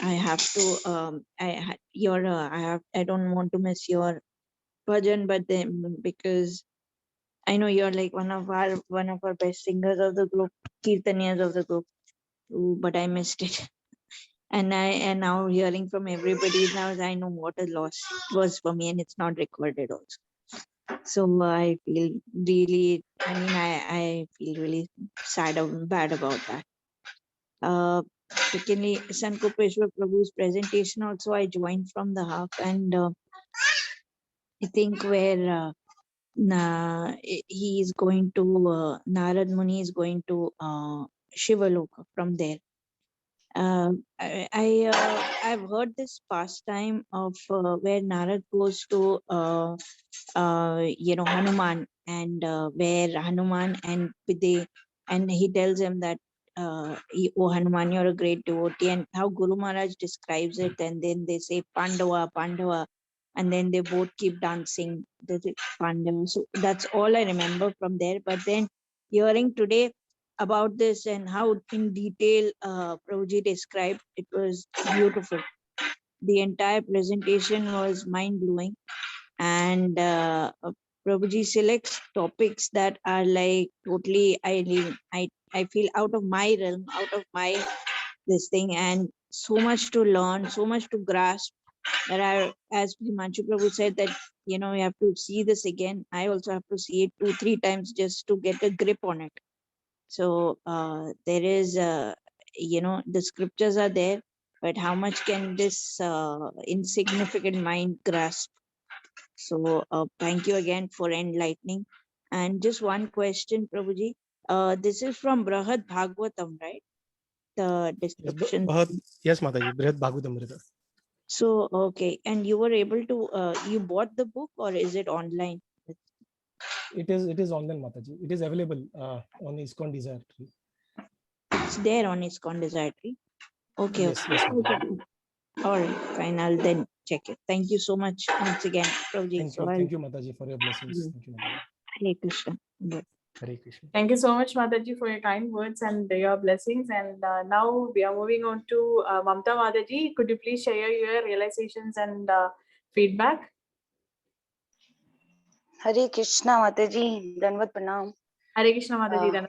I have to I don't want to miss your bhajan, but then because I know you're like one of our best singers of the group, Kirtaniyas of the group, but I missed it. And now hearing from everybody now, I know what a loss it was for me, and it's not recorded also. So I feel really, I feel really sad and bad about that. Secondly, Sant Kopeshwar Prabhu's presentation also I joined from the half, and I think where he is going to Narad Muni is going to Shivaloka from there. I've heard this pastime of where Narad goes to Hanuman, and where Hanuman and he tells him that oh Hanuman, you're a great devotee, and how Guru Maharaj describes it, and then they say Pandava, and then they both keep dancing the Pandava. So that's all I remember from there. But then hearing today about this and how in detail Prabhuji described, it was beautiful. The entire presentation was mind-blowing, and Prabhuji selects topics that are like totally, I feel out of my realm, out of my this thing, and so much to learn, so much to grasp. That as Himanshu Prabhu said, that you have to see this again. I also have to see it 2-3 times just to get a grip on it. So there is, the scriptures are there, but how much can this insignificant mind grasp? So thank you again for enlightening. And just one question, Prabhuji. This is from Brahad Bhagavatam, right? The description. Yes, Mataji, Brihad Bhagavatamrita. So, okay. And you were able to, you bought the book, or is it online? It is online, Mataji. It is available on ISKCON Desire Tree. It's there on ISKCON Desire Tree. Okay. Yes, okay. All right, fine. I'll then check it. Thank you so much once again, Prabhuji. Thank you, Mataji, for your blessings. Thank you, Mataji. Hare Krishna. Hare Krishna. Thank you so much, Mataji, for your kind words and your blessings. And now we are moving on to Mamta Mataji. Could you please share your realizations and feedback? Hare Krishna, Mataji. Dhanavad Pranam. Hare Krishna, Mataji.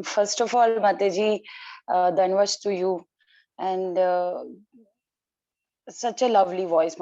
First of all, Mataji, Dhanavad to you. And such a lovely voice.